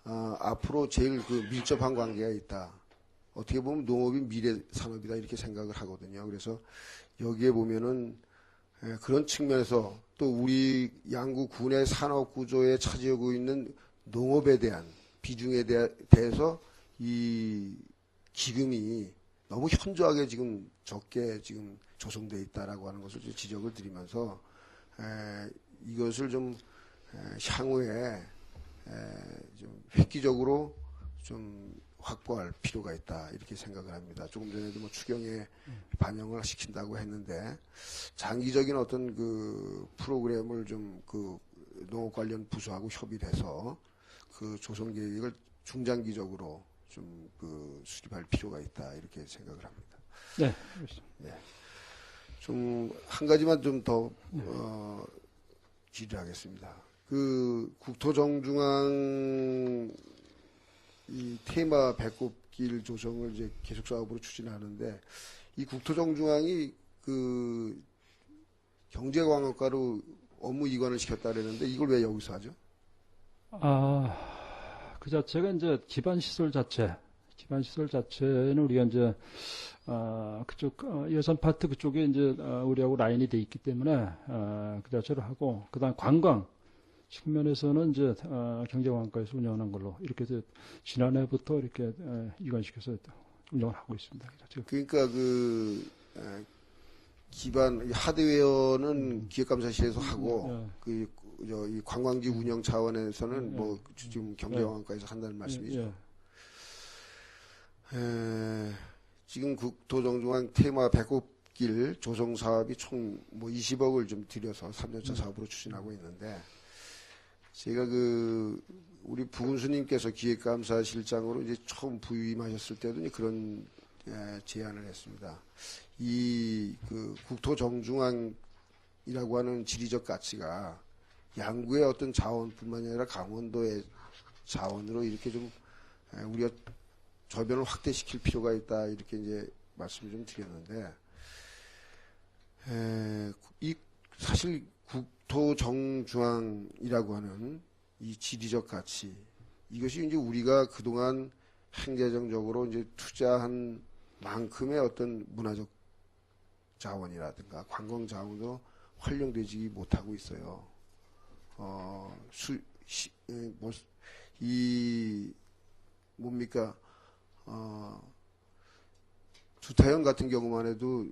Speaker 4: 앞으로 제일 밀접한 관계가 있다. 어떻게 보면 농업이 미래 산업이다 이렇게 생각을 하거든요. 그래서 여기에 보면은 그런 측면에서 또 우리 양구 군의 산업 구조에 차지하고 있는 농업에 대한 비중에 대해서 이 기금이 너무 현저하게 지금 적게 지금 조성되어 있다라고 하는 것을 지적을 드리면서 이것을 좀 향후에 좀 획기적으로 좀 확보할 필요가 있다 이렇게 생각을 합니다. 조금 전에도 뭐 추경에 반영을 시킨다고 했는데 장기적인 어떤 프로그램을 좀 농업 관련 부서하고 협의를 해서 조성 계획을 중장기적으로 좀 수립할 필요가 있다 이렇게 생각을 합니다.
Speaker 2: 네, 그렇습니다.
Speaker 4: 네. 좀 한 가지만 좀 더 질의하겠습니다. 국토정중앙 이 테마 배꼽길 조성을 이제 계속 사업으로 추진하는데 이 국토정중앙이 경제광역가로 업무 이관을 시켰다 그랬는데 이걸 왜 여기서 하죠?
Speaker 2: 그 자체가 이제 기반 시설 자체는 우리가 이제 그쪽 예산 파트 그쪽에 이제 우리하고 라인이 돼 있기 때문에 그 자체로 하고 그다음 관광 측면에서는 이제 경제관광에서 운영하는 걸로 이렇게 해서 지난해부터 이렇게 이관시켜서 운영을 하고 있습니다. 그 자체가.
Speaker 4: 그러니까 기반 하드웨어는 기획감사실에서 하고 이 관광지 운영 차원에서는 뭐 지금 경제관광과에서 한다는 말씀이죠. 지금 국토정중앙 테마 배꼽길 조성 사업이 총 뭐 20억을 좀 들여서 3년차 사업으로 추진하고 있는데 제가 우리 부군수님께서 기획감사실장으로 이제 처음 부임하셨을 때도 그런 제안을 했습니다. 이 국토정중앙이라고 하는 지리적 가치가 양구의 어떤 자원뿐만 아니라 강원도의 자원으로 이렇게 좀 우리가 저변을 확대시킬 필요가 있다 이렇게 이제 말씀을 좀 드렸는데 사실 국토정중앙이라고 하는 이 지리적 가치 이것이 이제 우리가 그동안 행재정적으로 이제 투자한 만큼의 어떤 문화적 자원이라든가 관광 자원으로 활용되지 못하고 있어요. 두타연 같은 경우만 해도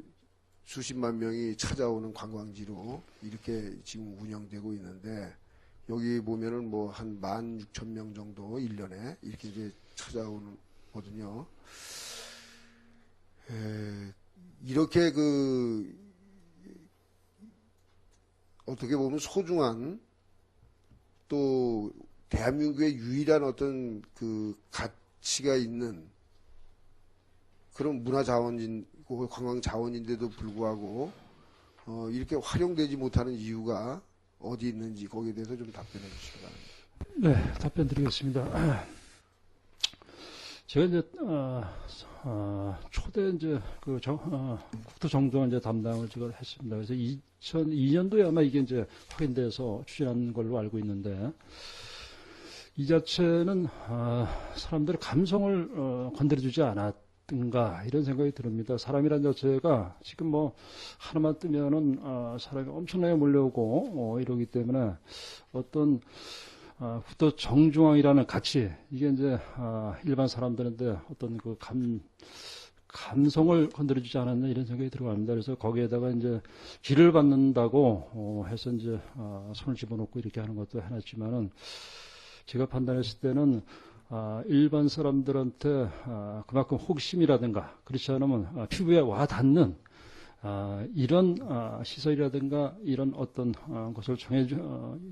Speaker 4: 수십만 명이 찾아오는 관광지로 이렇게 지금 운영되고 있는데 여기 보면은 뭐 한 16,000명 정도 1년에 이렇게 이제 찾아오는 거든요. 이렇게 어떻게 보면 소중한 또 대한민국의 유일한 어떤 가치가 있는 그런 문화 자원이고 관광 자원인데도 불구하고 이렇게 활용되지 못하는 이유가 어디 있는지 거기에 대해서 좀 답변해 주시기 바랍니다.
Speaker 2: 네, 답변 드리겠습니다. 제가 이제 초대 이제 국토정중앙 이제 담당을 제가 했습니다. 그래서 2002년도에 아마 이게 이제 확인돼서 추진한 걸로 알고 있는데 이 자체는 사람들의 감성을 건드려주지 않았던가 이런 생각이 듭니다. 사람이란 자체가 지금 뭐 하나만 뜨면은 사람이 엄청나게 몰려오고 이러기 때문에 어떤 국토 정중앙이라는 가치 이게 이제 일반 사람들한테 어떤 감성을 건드려주지 않았나 이런 생각이 들어갑니다. 그래서 거기에다가 이제 길을 받는다고 해서 이제 손을 집어넣고 이렇게 하는 것도 해놨지만은 제가 판단했을 때는 일반 사람들한테 그만큼 호기심이라든가 그렇지 않으면 피부에 와 닿는 이런 시설이라든가 이런 어떤 것을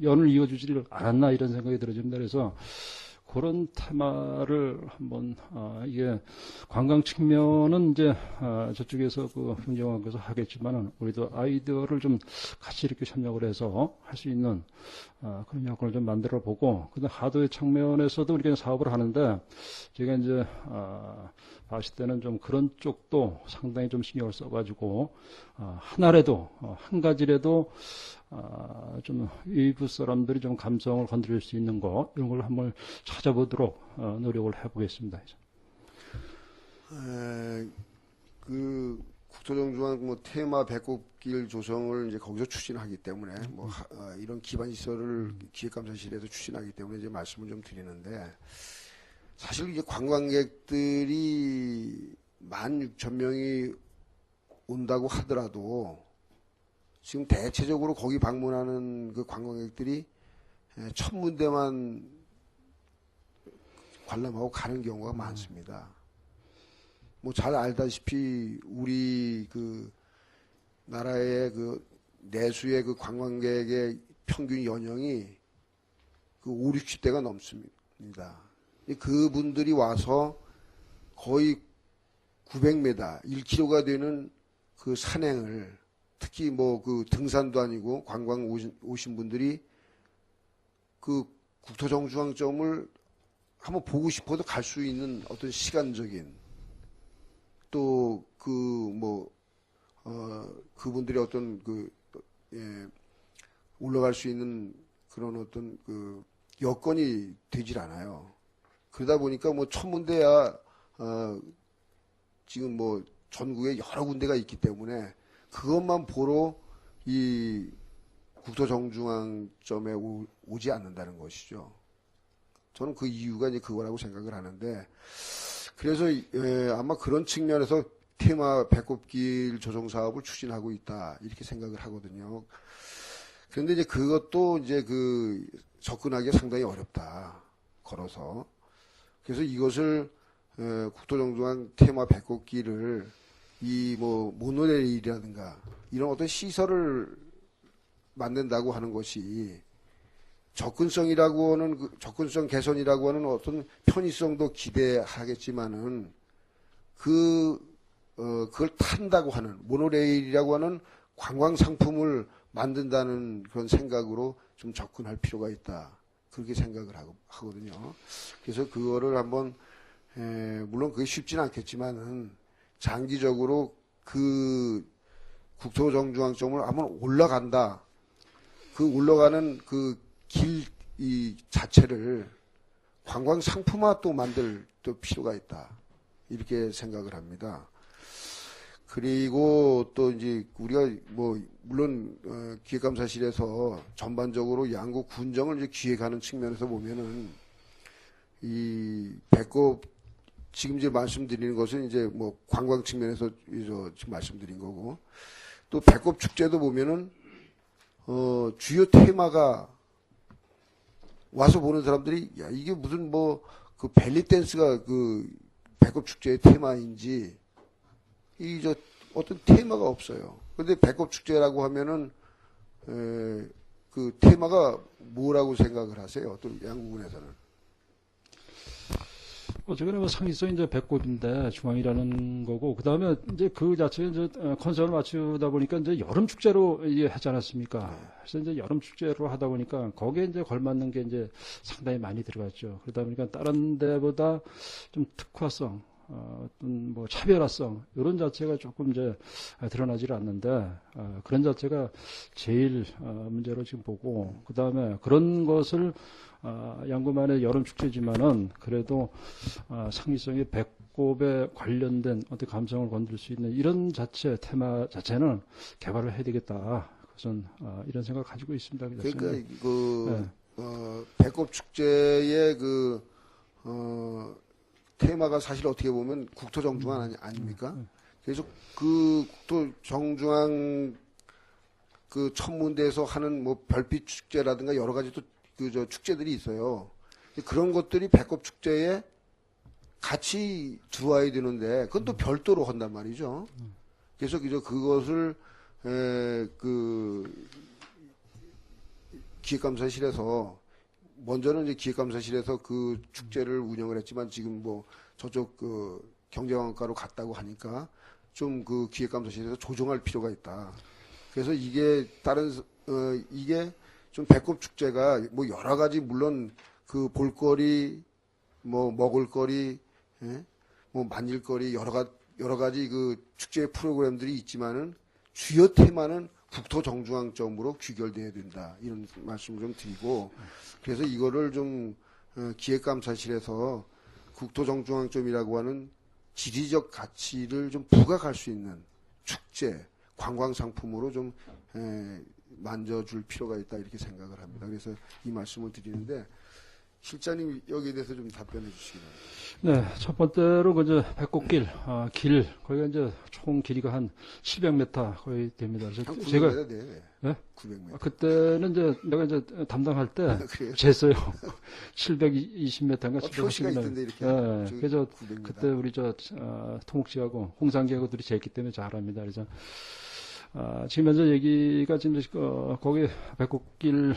Speaker 2: 연을 이어주지를 않았나 이런 생각이 들어집니다. 그래서 그런 테마를 한번 이게 관광 측면은 이제 저쪽에서 경제관광에서 하겠지만은 우리도 아이디어를 좀 같이 이렇게 협력을 해서 할 수 있는 그런 여건을 좀 만들어 보고 그다음 하드웨어 측면에서도 우리가 사업을 하는데 제가 이제 봤을 때는 좀 그런 쪽도 상당히 좀 신경을 써가지고 하나라도 한 가지라도 좀 일부 사람들이 좀 감성을 건드릴 수 있는 거 이런 걸 한번 찾아보도록 노력을 해보겠습니다.
Speaker 4: 국토정중앙 뭐 테마 배꼽길 조성을 이제 거기서 추진하기 때문에 뭐 이런 기반 시설을 기획감사실에서 추진하기 때문에 이제 말씀을 좀 드리는데 사실 이제 관광객들이 16,000명이 온다고 하더라도 지금 대체적으로 거기 방문하는 그 관광객들이 천문대만 관람하고 가는 경우가 많습니다. 뭐 잘 알다시피 우리 나라의 내수의 관광객의 평균 연령이 5, 60대가 넘습니다. 그분들이 와서 거의 900m, 1km가 되는 그 산행을 특히 뭐 등산도 아니고 관광 오신 분들이 국토정중앙점을 한번 보고 싶어도 갈 수 있는 어떤 시간적인 또 그분들의 어떤 올라갈 수 있는 그런 어떤 여건이 되질 않아요. 그러다 보니까 뭐 천문대야 지금 뭐 전국에 여러 군데가 있기 때문에 그것만 보러 이 국토정중앙점에 오지 않는다는 것이죠. 저는 그 이유가 이제 그거라고 생각을 하는데, 그래서 아마 그런 측면에서 테마 배꼽길 조성 사업을 추진하고 있다 이렇게 생각을 하거든요. 그런데 이제 그것도 이제 그 접근하기가 상당히 어렵다, 걸어서. 그래서 이것을 국토정중앙 테마 배꼽길을 이 뭐 모노레일이라든가 이런 어떤 시설을 만든다고 하는 것이 접근성이라고 하는 접근성 개선이라고 하는 어떤 편의성도 기대하겠지만은 그걸 탄다고 하는 모노레일이라고 하는 관광 상품을 만든다는 그런 생각으로 좀 접근할 필요가 있다. 그렇게 생각을 하거든요. 그래서 그거를 한번 물론 그게 쉽지는 않겠지만은 장기적으로 그 국토정중앙점을 한번 올라간다. 그 올라가는 그 길 이 자체를 관광 상품화 또 만들 또 필요가 있다. 이렇게 생각을 합니다. 그리고 또 이제 우리가 뭐 물론 기획감사실에서 전반적으로 양구 군정을 이제 기획하는 측면에서 보면은 이 배꼽 지금 이제 말씀드리는 것은 이제 뭐 관광 측면에서 지금 말씀드린 거고, 또 배꼽 축제도 보면은 주요 테마가 와서 보는 사람들이 야 이게 무슨 뭐 그 벨리 댄스가 그 배꼽 축제의 테마인지 이 저 어떤 테마가 없어요. 근데 배꼽 축제라고 하면은 그 테마가 뭐라고 생각을 하세요? 어떤 양구군에서는?
Speaker 2: 어쨌거나 뭐 상징성이 이제 배꼽인데 중앙이라는 거고, 그 다음에 이제 그 자체에 이제 컨셉을 맞추다 보니까 이제 여름 축제로 이제 하지 않았습니까? 그래서 이제 여름 축제로 하다 보니까 거기에 이제 걸맞는 게 이제 상당히 많이 들어갔죠. 그러다 보니까 다른 데보다 좀 특화성, 어떤 뭐 차별화성 이런 자체가 조금 이제 드러나질 않는데, 그런 자체가 제일 문제로 지금 보고, 그 다음에 그런 것을 양구만의 여름 축제지만은 그래도 상징성이 배꼽에 관련된 어떤 감성을 건들 수 있는 이런 테마 자체는 개발을 해야 되겠다. 그것은 이런 생각을 가지고 있습니다.
Speaker 4: 그러니까 그 배꼽 축제의 그 테마가 사실 어떻게 보면 국토정중앙 아닙니까? 그래서 그 국토정중앙 그 천문대에서 하는 뭐 별빛 축제라든가 여러 가지 또 그 저 축제들이 있어요. 그런 것들이 배꼽 축제에 같이 들어와야 되는데 그건 또 별도로 한단 말이죠. 그래서 그것을 그 기획감사실에서 먼저는 이제 기획감사실에서 그 축제를 운영을 했지만 지금 뭐 저쪽 그 경제관광과로 갔다고 하니까 좀 그 기획감사실에서 조정할 필요가 있다. 그래서 이게 이게 좀 배꼽 축제가 뭐 여러 가지 물론 그 볼거리 뭐 먹을거리 뭐 만질거리 여러 가지 그 축제 프로그램들이 있지만은 주요 테마는 국토정중앙점으로 귀결돼야 된다 이런 말씀을 좀 드리고, 그래서 이거를 좀 기획감사실에서 국토정중앙점이라고 하는 지리적 가치를 좀 부각할 수 있는 축제 관광 상품으로 좀 만져줄 필요가 있다 이렇게 생각을 합니다. 그래서 이 말씀을 드리는데 실장님 여기에 대해서 좀 답변해 주시기 바랍니다.
Speaker 2: 네, 첫 번째로 그 이제 배꼽길 거기가 이제 총 길이가 한 700m 거의 됩니다. 그래서
Speaker 4: 한
Speaker 2: 제가
Speaker 4: 900m 돼.
Speaker 2: 네?
Speaker 4: 900m.
Speaker 2: 그때는 이제 내가 이제 담당할 때
Speaker 4: 그래요?
Speaker 2: 쟀어요. 720m인가
Speaker 4: 표시가
Speaker 2: 730m.
Speaker 4: 있던데 이렇게.
Speaker 2: 네, 그래서
Speaker 4: 900m.
Speaker 2: 그때 우리 토목지하고 홍상기하고 둘이 쟀기 때문에 잘 압니다. 그래서 지금 현재 얘기가 지금 거기 배꼽길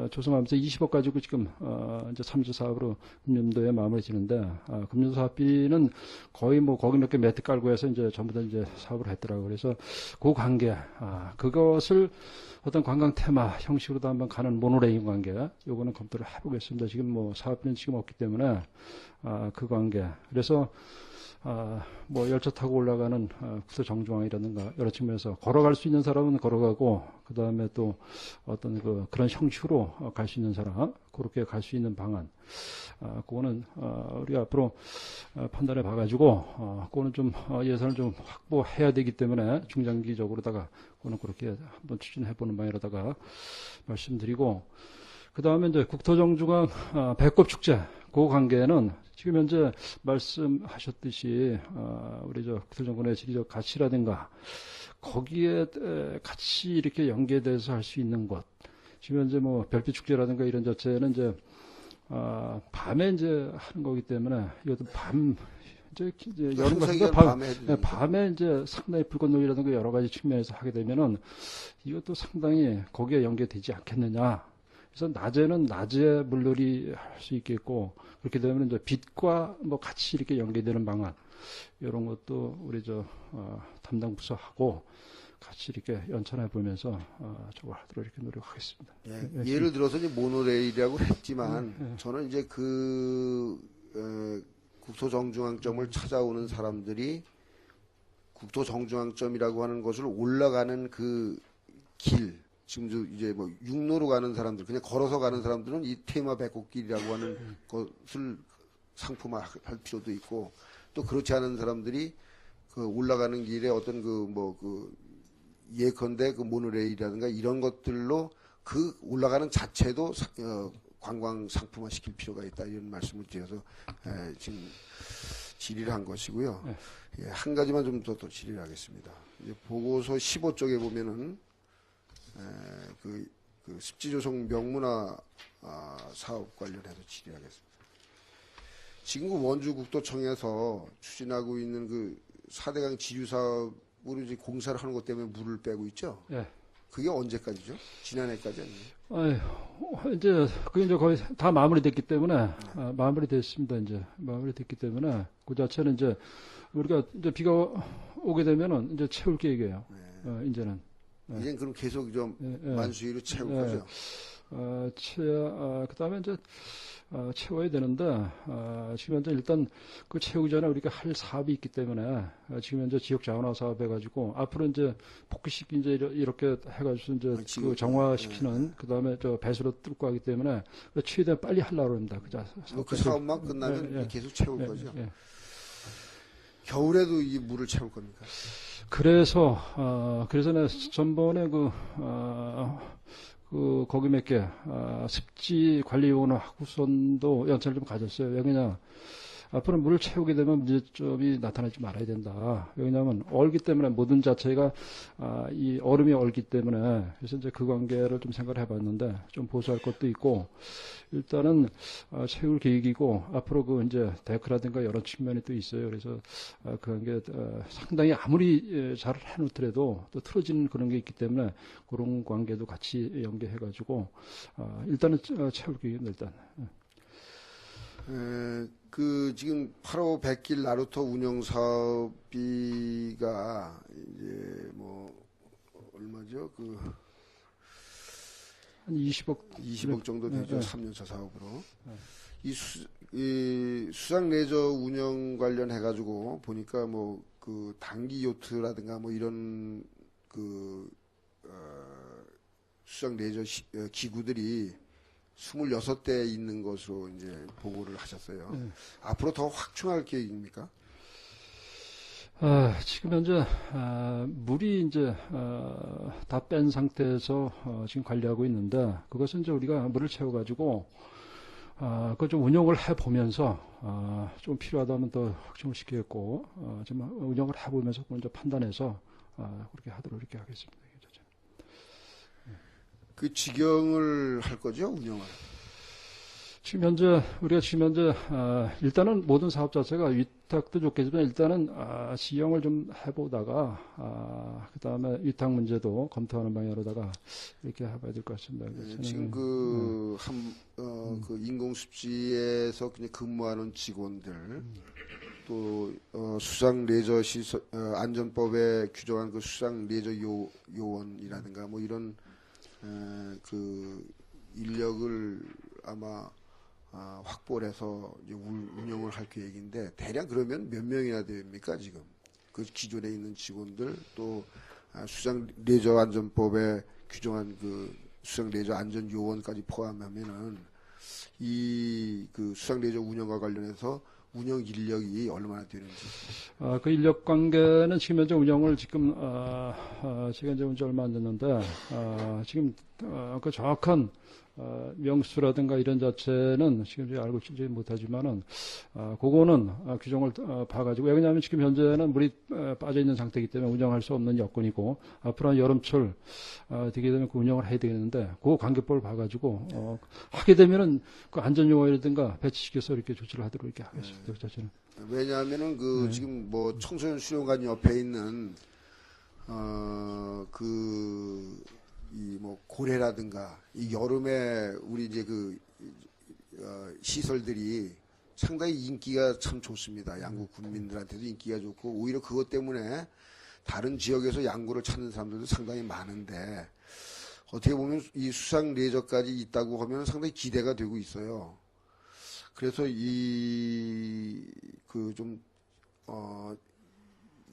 Speaker 2: 조성하면서 20억 가지고 지금 이제 3주 사업으로 금년도에 마무리 지는데, 금년도 사업비는 거의 뭐 거기 몇 개 매트 깔고 해서 이제 전부 다 이제 사업을 했더라고요. 그래서 그 관계, 그것을 어떤 관광 테마 형식으로도 한번 가는 모노레일 관계, 요거는 검토를 해보겠습니다. 지금 뭐 사업비는 지금 없기 때문에 그 관계. 그래서 뭐 열차 타고 올라가는 국토 정중앙이라든가 여러 측면에서 걸어갈 수 있는 사람은 걸어가고 그 다음에 또 어떤 그런 형식으로 갈 수 있는 사람 그렇게 갈 수 있는 방안. 그거는 우리가 앞으로 판단해 봐가지고 그거는 좀 예산을 좀 확보해야 되기 때문에 중장기적으로다가 그거는 그렇게 한번 추진해 보는 방향으로다가 말씀드리고. 그 다음에 이제 국토정중앙 배꼽 축제 그 관계는 지금 현재 말씀하셨듯이 우리 저 국토정권의 지리적 가치라든가 거기에 같이 이렇게 연계돼서 할 수 있는 것. 지금 현재 뭐 별빛 축제라든가 이런 자체는 이제 밤에 이제 하는 거기 때문에 이것도 이제 여름 같은 데 밤에 이제 상당히 불꽃놀이라든가 여러 가지 측면에서 하게 되면은 이것도 상당히 거기에 연계되지 않겠느냐. 그래서 낮에는 낮에 물놀이 할 수 있겠고 그렇게 되면 이제 빛과 뭐 같이 이렇게 연계되는 방안 이런 것도 우리 담당 부서하고 같이 이렇게 연찬해 보면서 저거 하도록 이렇게 노력하겠습니다.
Speaker 4: 예, 예를 들어서 이제 모노레일이라고 했지만 저는 이제 국토정중앙점을 찾아오는 사람들이 국토정중앙점이라고 하는 것을 올라가는 그 길. 지금도 이제 뭐 육로로 가는 사람들, 그냥 걸어서 가는 사람들은 이 테마 배꼽길이라고 하는 것을 상품화할 필요도 있고, 또 그렇지 않은 사람들이 그 올라가는 길에 어떤 예컨대 그 모노레일이라든가 이런 것들로 그 올라가는 자체도 관광 상품화 시킬 필요가 있다 이런 말씀을 드려서 지금 질의를 한 것이고요. 예, 한 가지만 좀 더 질의를 하겠습니다. 이제 보고서 15쪽에 보면은 그 습지조성 명문화 사업 관련해서 질의하겠습니다. 지금 그 원주국도청에서 추진하고 있는 그 4대강 지류 사업으로 이제 공사를 하는 것 때문에 물을 빼고 있죠?
Speaker 2: 예.
Speaker 4: 그게 언제까지죠? 지난해까지 아니에요?
Speaker 2: 이제 그게 이제 거의 다 마무리됐기 때문에 마무리됐습니다. 이제 마무리됐기 때문에 그 자체는 이제 우리가 이제 비가 오게 되면은 이제 채울 계획이에요. 이제는.
Speaker 4: 이젠 그럼 계속 좀 만수위로 채울 거죠?
Speaker 2: 그 다음에 이제 채워야 되는데 지금 현재 일단 그 채우기 전에 우리가 할 사업이 있기 때문에 지금 현재 지역 자원화 사업 해가지고 앞으로 이제 복귀시키 이제 이렇게 해가지고 이제 그 정화시키는 그 다음에 저 배수로 뚫고 하기 때문에 최대한 빨리 하려고 합니다.
Speaker 4: 그 사업만 끝나면 계속 채울 거죠? 겨울에도 이 물을 채울 겁니까?
Speaker 2: 그래서 내가 전번에 거기 몇 개, 습지 관리요원을 하고선도 연차를 좀 가졌어요. 왜냐면, 앞으로 물을 채우게 되면 문제점이 나타나지 말아야 된다. 왜냐하면 얼기 때문에 모든 자체가 이 얼음이 얼기 때문에 그래서 이제 그 관계를 좀 생각을 해봤는데 좀 보수할 것도 있고 일단은 채울 계획이고 앞으로 그 이제 데크라든가 여러 측면이 또 있어요. 그래서 그 관계 상당히 아무리 잘 해놓더라도 또 틀어지는 그런 게 있기 때문에 그런 관계도 같이 연계해가지고 일단은 채울 계획입니다. 일단.
Speaker 4: 지금 8호 백길 나루터 운영 사업비가 이제 얼마죠?
Speaker 2: 한 20억
Speaker 4: 정도 되죠. 3년차 사업으로. 이 수상 레저 운영 관련해가지고 보니까 그 단기 요트라든가 이런 수상 레저 기구들이 26대 있는 것으로 이제 보고를 하셨어요. 앞으로 더 확충할 계획입니까?
Speaker 2: 지금 현재 물이 이제 다 뺀 상태에서 지금 관리하고 있는데 그것은 이제 우리가 물을 채워가지고 그걸 좀 운영을 해보면서 좀 필요하다면 더 확충을 시키겠고 좀 운영을 해보면서 먼저 판단해서 그렇게 하도록 이렇게 하겠습니다.
Speaker 4: 그 직영을 할 거죠, 운영을?
Speaker 2: 우리가 지금 현재, 일단은 모든 사업 자체가 위탁도 좋겠지만 일단은, 지형을 좀 해보다가, 그 다음에 위탁 문제도 검토하는 방향으로다가 이렇게 해봐야 될 것 같습니다.
Speaker 4: 지금 인공습지에서 그냥 근무하는 직원들, 또, 수상 레저 시설, 안전법에 규정한 그 수상 레저 요원이라든가 이런, 인력을 아마 확보를 해서 이제 운영을 할 계획인데 대략 그러면 몇 명이나 됩니까 지금? 그 기존에 있는 직원들 또 수상 레저 안전법에 규정한 그 수상 레저 안전 요원까지 포함하면은 이 그 수상 레저 운영과 관련해서 운영 인력이 얼마나 되는지.
Speaker 2: 그 인력 관계는 지금 현재 운영을 지금 제가 이제 온지 얼마 안 됐는데 지금 그 정확한 명수라든가 이런 자체는 지금 이제 알고 있지 못하지만은 그거는 규정을 봐가지고 왜냐하면 지금 현재는 물이 빠져 있는 상태이기 때문에 운영할 수 없는 여건이고 앞으로 한 여름철 되게 되면 그 운영을 해야 되겠는데 그 관계법을 봐가지고 하게 되면은 그 안전요원이라든가 배치시켜서 이렇게 조치를 하도록 이렇게 하겠습니다. 그 자체는.
Speaker 4: 왜냐하면은 그 지금 뭐 청소년 수련관 옆에 있는 이 뭐 고래라든가 이 여름에 우리 이제 그 시설들이 상당히 인기가 참 좋습니다. 양구 군민들한테도 인기가 좋고 오히려 그것 때문에 다른 지역에서 양구를 찾는 사람들도 상당히 많은데 어떻게 보면 이 수상 레저까지 있다고 하면 상당히 기대가 되고 있어요. 그래서 이 그 좀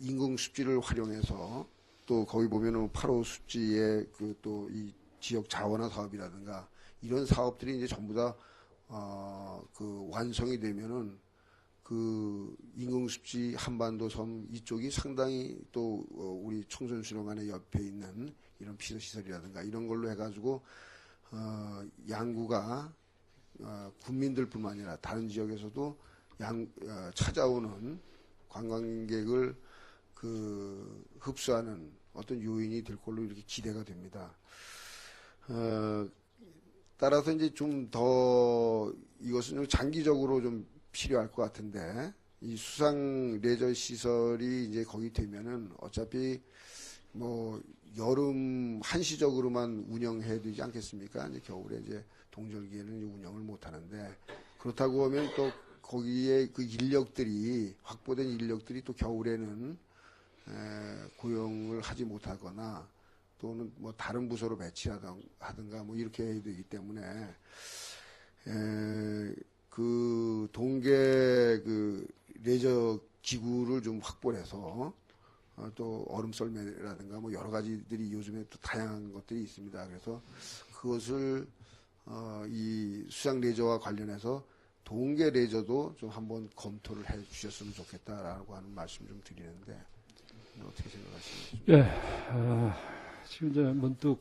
Speaker 4: 인공 습지를 활용해서 또 거기 보면은 8호 습지의 그 또 이 지역 자원화 사업이라든가 이런 사업들이 이제 전부 다 그 완성이 되면은 그 인공 습지 한반도 섬 이쪽이 상당히 또 우리 청소년 수련관의 옆에 있는 이런 피서 시설이라든가 이런 걸로 해가지고 양구가 군민들뿐만 아니라 다른 지역에서도 찾아오는 관광객을 그 흡수하는 어떤 요인이 될 걸로 이렇게 기대가 됩니다. 따라서 이제 좀 더 이것은 좀 장기적으로 좀 필요할 것 같은데 이 수상 레저 시설이 이제 거기 되면은 어차피 뭐 여름 한시적으로만 운영해야 되지 않겠습니까? 이제 겨울에 이제 동절기에는 이제 운영을 못 하는데 그렇다고 하면 또 거기에 그 인력들이 확보된 인력들이 또 겨울에는 고용을 하지 못하거나 또는 뭐 다른 부서로 배치하든가 뭐 이렇게 해야 되기 때문에 그 동계 그 레저 기구를 좀 확보해서 또 얼음썰매라든가 뭐 여러 가지들이 요즘에 또 다양한 것들이 있습니다. 그래서 그것을 이 수상 레저와 관련해서 동계 레저도 좀 한번 검토를 해 주셨으면 좋겠다라고 하는 말씀 좀 드리는데 어떻게 생각하십니까?
Speaker 2: 예, 지금 이제 문득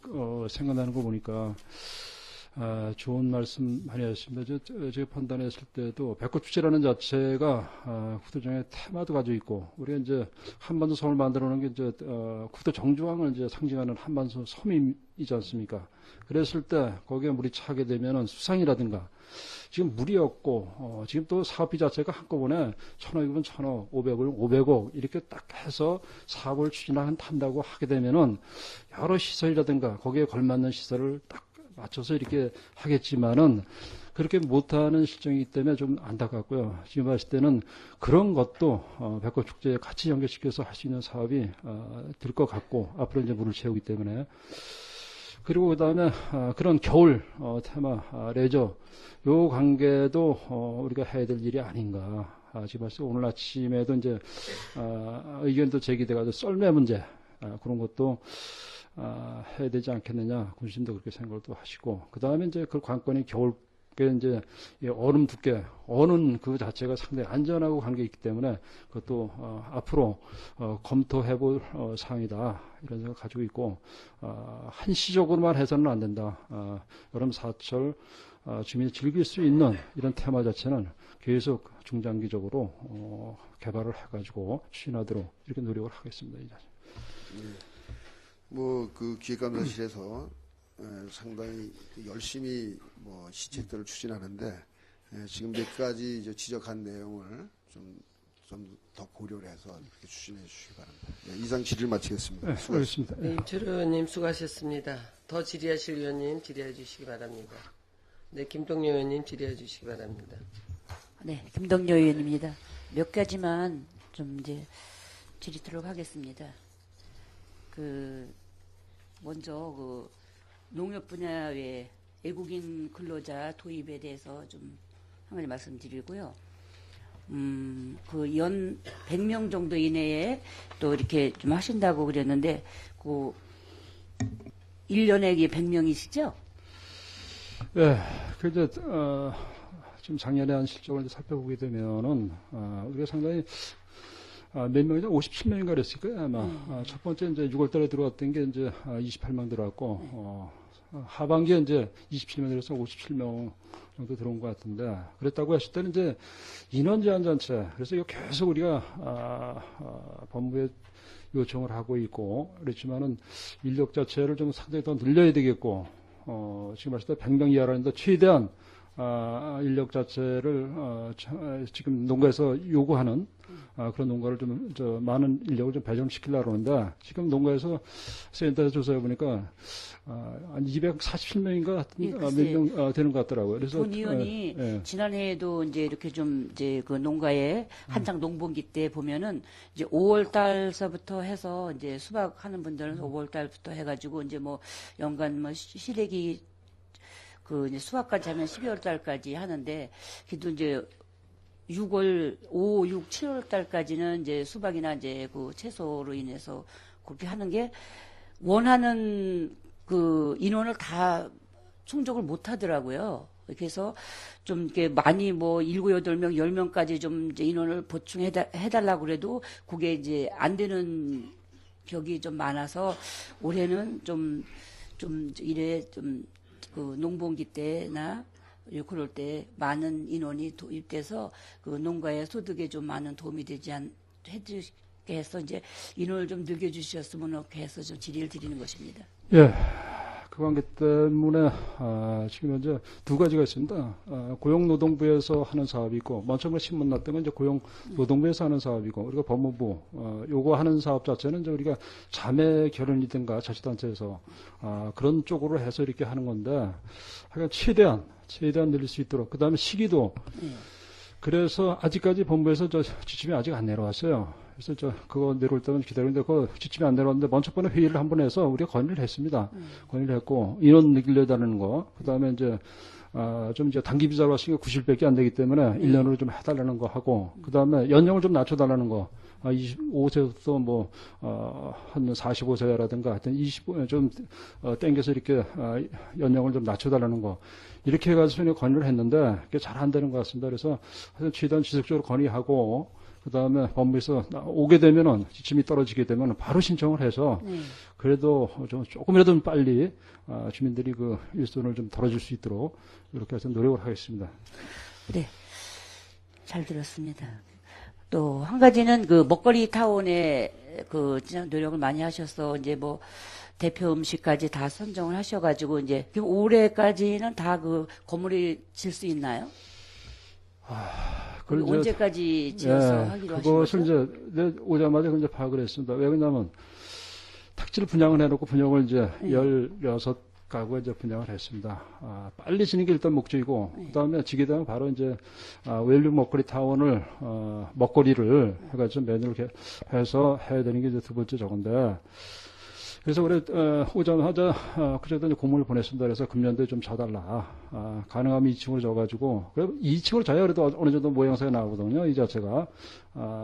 Speaker 2: 생각나는 거 보니까 좋은 말씀 많이 하셨습니다. 제가 판단했을 때도 백호축제라는 자체가 구도정의 테마도 가지고 있고 우리가 이제 한반도 섬을 만들어 놓은 게 이제 구도 정주왕을 이제 상징하는 한반도 섬이지 않습니까? 그랬을 때 거기에 물이 차게 되면은 수상이라든가 지금 물이 없고 지금 또 사업비 자체가 한꺼번에 1,000억이면 1,000억, 500억, 500억 이렇게 딱 해서 사업을 추진한다고 하게 되면은 여러 시설이라든가 거기에 걸맞는 시설을 딱 맞춰서 이렇게 하겠지만은 그렇게 못하는 실정이기 때문에 좀 안타깝고요. 지금 봤을 때는 그런 것도 백호축제에 같이 연결시켜서 할 수 있는 사업이 될 것 같고 앞으로 이제 물을 채우기 때문에 그리고 그다음에 그런 겨울 테마 레저 요 관계도 우리가 해야 될 일이 아닌가. 지금 봤을 때 오늘 아침에도 이제 의견도 제기돼가지고 썰매 문제 그런 것도 해야 되지 않겠느냐. 군심도 그렇게 생각을 또 하시고 그 다음에 이제 그 관건이 겨울 이제 얼음 두께 어는 그 자체가 상당히 안전하고 관계 있기 때문에 그것도 앞으로 검토해볼 사항이다 이런 생각 가지고 있고 한시적으로만 해서는 안 된다. 여름 사철 주민이 즐길 수 있는 이런 테마 자체는 계속 중장기적으로 개발을 해가지고 추진하도록 이렇게 노력을 하겠습니다. 이제.
Speaker 4: 뭐 그 기획감사실에서 상당히 열심히 뭐 시책들을 추진하는데 지금 몇 가지 이제 지적한 내용을 좀 더 고려를 해서 이렇게 추진해 주시기 바랍니다. 네, 이상 질의를 마치겠습니다.
Speaker 2: 네, 수고하셨습니다.
Speaker 1: 네, 임철호 의원님 수고하셨습니다. 더 질의하실 의원님 질의해 주시기 바랍니다. 네, 김동료 의원님 질의해 주시기 바랍니다.
Speaker 5: 네, 김동료 의원입니다. 몇 가지만 좀 이제 질의토록 하겠습니다. 먼저 농협 분야의 외국인 근로자 도입에 대해서 좀 한 가지 말씀드리고요. 그 연 100명 정도 이내에 또 이렇게 좀 하신다고 그랬는데, 그 1년에 100명이시죠?
Speaker 2: 예, 이제 지금 작년에 한 실적을 이제 살펴보게 되면은 우리가 상당히 몇 명이죠? 57명인가 그랬을 거예요, 아마. 첫 번째 이제 6월 달에 들어왔던 게 이제 28명 들어왔고, 하반기에 이제 27명 들어서 57명 정도 들어온 것 같은데, 그랬다고 했을 때는 이제 인원 제한 잔체, 그래서 이거 계속 우리가, 법무부에 요청을 하고 있고, 그렇지만은 인력 자체를 좀 상당히 더 늘려야 되겠고, 지금 말씀 100명 이하라는데 최대한, 인력 자체를, 지금 농가에서 요구하는, 그런 농가를 좀, 많은 인력을 좀 배정을 시키려고 하는데, 지금 농가에서 센터에서 조사해 보니까, 한 247명인가 같은,
Speaker 5: 예,
Speaker 2: 몇
Speaker 5: 글쎄.
Speaker 2: 명 되는 것 같더라고요. 그래서.
Speaker 5: 본 의원이
Speaker 2: 예.
Speaker 5: 지난해에도 이제 이렇게 좀 이제 그 농가에 한창 농번기 때 보면은 이제 5월 달서부터 해서 이제 수박하는 분들은 5월 달부터 해가지고 이제 뭐 연간 뭐 시래기 그 이제 수확까지 하면 12월 달까지 하는데, 그래도 이제 6월, 5, 6, 7월 달까지는 이제 수박이나 이제 그 채소로 인해서 그렇게 하는 게 원하는 그 인원을 다 충족을 못 하더라고요. 그래서 좀 이렇게 많이 뭐 7, 8명, 10명까지 좀 이제 인원을 보충해달라고 그래도 그게 이제 안 되는 격이 좀 많아서 올해는 좀 이래 좀 그 농번기 때나 그럴 때 많은 인원이 도입돼서 그 농가의 소득에 좀 많은 도움이 되지 해주게 해서 이제 인원을 좀 늘려주셨으면 이렇게 해서 좀 질의를 드리는 것입니다.
Speaker 2: 예. 그 관계 때문에 지금 현재 두 가지가 있습니다. 고용노동부에서 하는 사업이 있고, 먼저 신문 났던 건 이제 고용노동부에서 하는 사업이고, 우리가 법무부 요거 하는 사업 자체는 이제 우리가 자매 결연이든가 자치단체에서 그런 쪽으로 해서 이렇게 하는 건데, 하여간 최대한 늘릴 수 있도록, 그 다음에 시기도. 그래서 아직까지 본부에서 저 지침이 아직 안 내려왔어요. 그래서 그거 내려올 때는 기다리는데 그 지침이 안 내려왔는데 먼저 번에 회의를 한번 해서 우리가 건의를 했습니다. 건의를 했고, 인원 늘려다는 거, 그 다음에 이제 좀 이제 단기 비자로 하신 게 90일밖에 안 되기 때문에 1년으로 좀 해달라는 거 하고, 그 다음에 연령을 좀 낮춰달라는 거, 25세부터 뭐, 한 45세라든가 하여튼 25, 좀, 땡겨서 이렇게, 연령을 좀 낮춰달라는 거. 이렇게 해가지고 건의를 했는데, 그게 잘 안 되는 것 같습니다. 그래서 하여튼 최대한 지속적으로 건의하고, 그 다음에 법무부에서 오게 되면은, 지침이 떨어지게 되면 바로 신청을 해서, 그래도 좀 조금이라도 빨리, 주민들이 그 일손을 좀 덜어줄 수 있도록, 이렇게 해서 노력을 하겠습니다.
Speaker 5: 네. 잘 들었습니다. 또 한 가지는 그 먹거리 타운에 그 진짜 노력을 많이 하셔서 이제 뭐 대표 음식까지 다 선정을 하셔가지고 이제 그럼 올해까지는 다 그 건물이 질 수 있나요?
Speaker 2: 그걸 이제-
Speaker 5: 언제까지 지어서 하기로 하신
Speaker 2: 그것을
Speaker 5: 거죠?
Speaker 2: 이제 오자마자 이제 파악을 했습니다. 왜냐하면 택지를 분양을 해놓고 분양을 이제 16가구에 이제 분양을 했습니다. 빨리 지는 게 일단 목적이고, 그 다음에 지게 되면 바로 이제 웰빙 먹거리 타운을 먹거리를 해가지고 메뉴를 해서 해야 되는 게 이제 두 번째 저건데. 그래서 올해 오자마자 그저도 이제 공문을 보냈습니다. 그래서 금년도에 좀 져달라. 가능하면 2층으로 져가지고, 그래 2층으로 져야 그래도 어느 정도 모양새가 나오거든요. 이 자체가.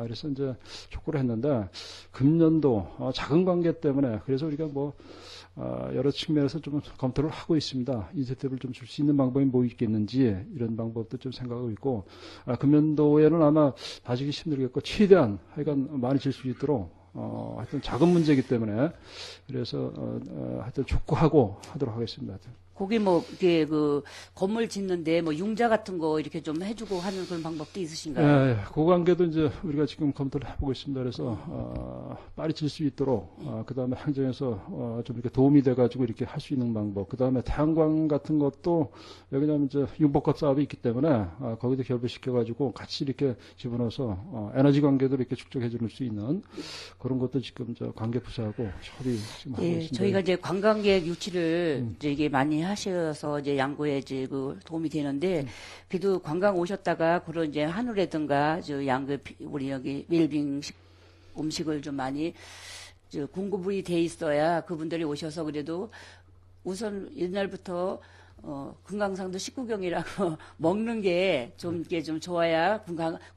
Speaker 2: 그래서 이제 촉구를 했는데, 금년도 작은 관계 때문에, 그래서 우리가 뭐 여러 측면에서 좀 검토를 하고 있습니다. 인센티브를 좀 줄 수 있는 방법이 뭐 있겠는지, 이런 방법도 좀 생각하고 있고, 금년도에는 아마 봐주기 힘들겠고, 최대한 하여간 많이 질 수 있도록 하여튼 작은 문제이기 때문에, 그래서 하여튼 촉구하고 하도록 하겠습니다. 하여튼.
Speaker 5: 거기 뭐 이게 그 건물 짓는데 뭐 융자 같은 거 이렇게 좀 해주고 하는 그런 방법도 있으신가요?
Speaker 2: 예, 그 관계도 이제 우리가 지금 검토를 해보고 있습니다. 그래서 빨리 질 수 있도록, 그 다음에 행정에서 좀 이렇게 도움이 돼가지고 이렇게 할 수 있는 방법, 그 다음에 태양광 같은 것도 왜냐하면 이제 융복합 사업이 있기 때문에 거기도 결부를 시켜가지고 같이 이렇게 집어넣어서 에너지 관계도 이렇게 축적해 줄 수 있는 그런 것도 지금 저 관계 부서하고 협의 지금 하고
Speaker 5: 예,
Speaker 2: 있습니다.
Speaker 5: 저희가 이제 관광객 유치를 이제 이게 많이 하셔서 이제 양구에 이제 그 도움이 되는데, 그래도 관광 오셨다가 그런 이제 한우라든가 저 양구 우리 여기 웰빙 음식을 좀 많이 저 공급이 돼 있어야 그분들이 오셔서 그래도 우선 옛날부터 금강산도 식구경이라고 먹는 게 좀 이게 좀 좋아야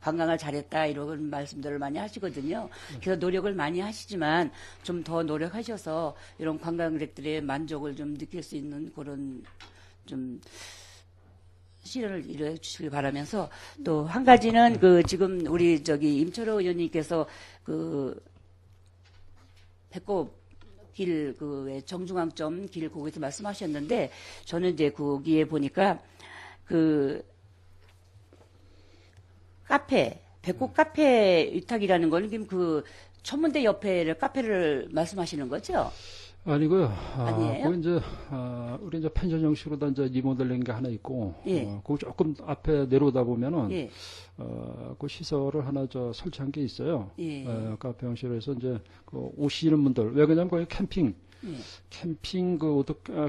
Speaker 5: 관광을 잘했다 이런 말씀들을 많이 하시거든요. 그래서 노력을 많이 하시지만 좀 더 노력하셔서 이런 관광객들의 만족을 좀 느낄 수 있는 그런 좀 실현을 이루어 주시길 바라면서 또 한 가지는 그 지금 우리 임철호 의원님께서 그 배꼽 길, 왜 정중앙점 길 거기서 말씀하셨는데, 저는 이제 거기에 보니까, 배꼽 카페 위탁이라는 거는 그 천문대 옆에 카페를 말씀하시는 거죠?
Speaker 2: 아니고요.
Speaker 5: 아니에요?
Speaker 2: 그거 이제, 우리 이제 펜션 형식으로 다 이제 리모델링 게 하나 있고,
Speaker 5: 예.
Speaker 2: 그거 조금 앞에 내려오다 보면은,
Speaker 5: 예.
Speaker 2: 그 시설을 하나 설치한 게 있어요.
Speaker 5: 예.
Speaker 2: 카페 형식으로 해서 이제, 오시는 분들, 왜 그러냐면 거기 캠핑,
Speaker 5: 예.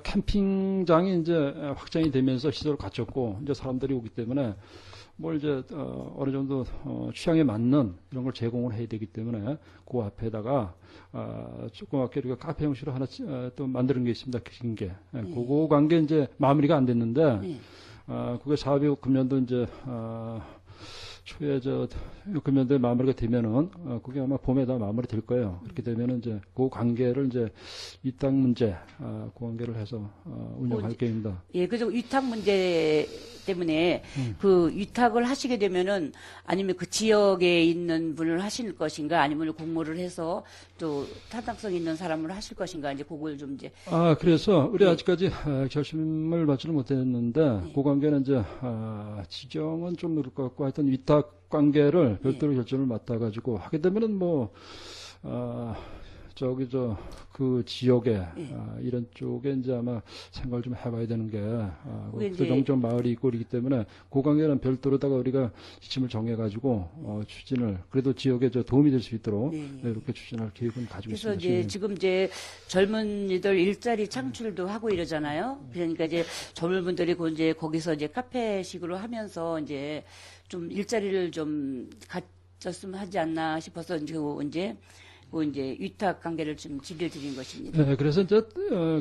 Speaker 2: 캠핑장이 이제 확장이 되면서 시설을 갖췄고, 이제 사람들이 오기 때문에, 뭘 이제, 어느 정도, 취향에 맞는 이런 걸 제공을 해야 되기 때문에, 그 앞에다가, 조그맣게 이렇게 카페 형식으로 하나, 또 만드는 게 있습니다. 긴 게. 그거 관계 이제 마무리가 안 됐는데, 그게 사업이 금년도 이제, 초에 금년도에 마무리가 되면은, 그게 아마 봄에다 마무리 될 거예요. 그렇게 되면은 이제 그 관계를 이제 위탁 문제, 그 관계를 해서, 운영할 계획입니다.
Speaker 5: 예, 그래서 위탁 문제 때문에 그 위탁을 하시게 되면은 아니면 그 지역에 있는 분을 하실 것인가 아니면 공모를 해서 또 타당성 있는 사람을 하실 것인가 이제 그걸 좀 이제.
Speaker 2: 그래서 우리
Speaker 5: 예.
Speaker 2: 아직까지 결심을 받지는 못했는데, 그 관계는 이제, 지정은 좀 늦을 것 같고 하여튼 위탁 관계를 별도로 결정을 맡아가지고 하게 되면은 뭐, 그 지역에, 이런 쪽에 이제 아마 생각을 좀 해봐야 되는 게, 또 정점 마을이 있고 그러기 때문에 그 관계는 별도로다가 우리가 지침을 정해가지고, 추진을, 그래도 지역에 도움이 될 수 있도록 이렇게 추진할 계획은 가지고
Speaker 5: 그래서
Speaker 2: 있습니다.
Speaker 5: 이제 지금 이제 젊은이들 일자리 창출도 하고 이러잖아요. 그러니까 이제 젊은 분들이 이제 거기서 이제 카페식으로 하면서 이제 좀 일자리를 좀 갖췄으면 하지 않나 싶어서 이제 위탁 관계를 좀 질의드린 것입니다.
Speaker 2: 네, 그래서 이제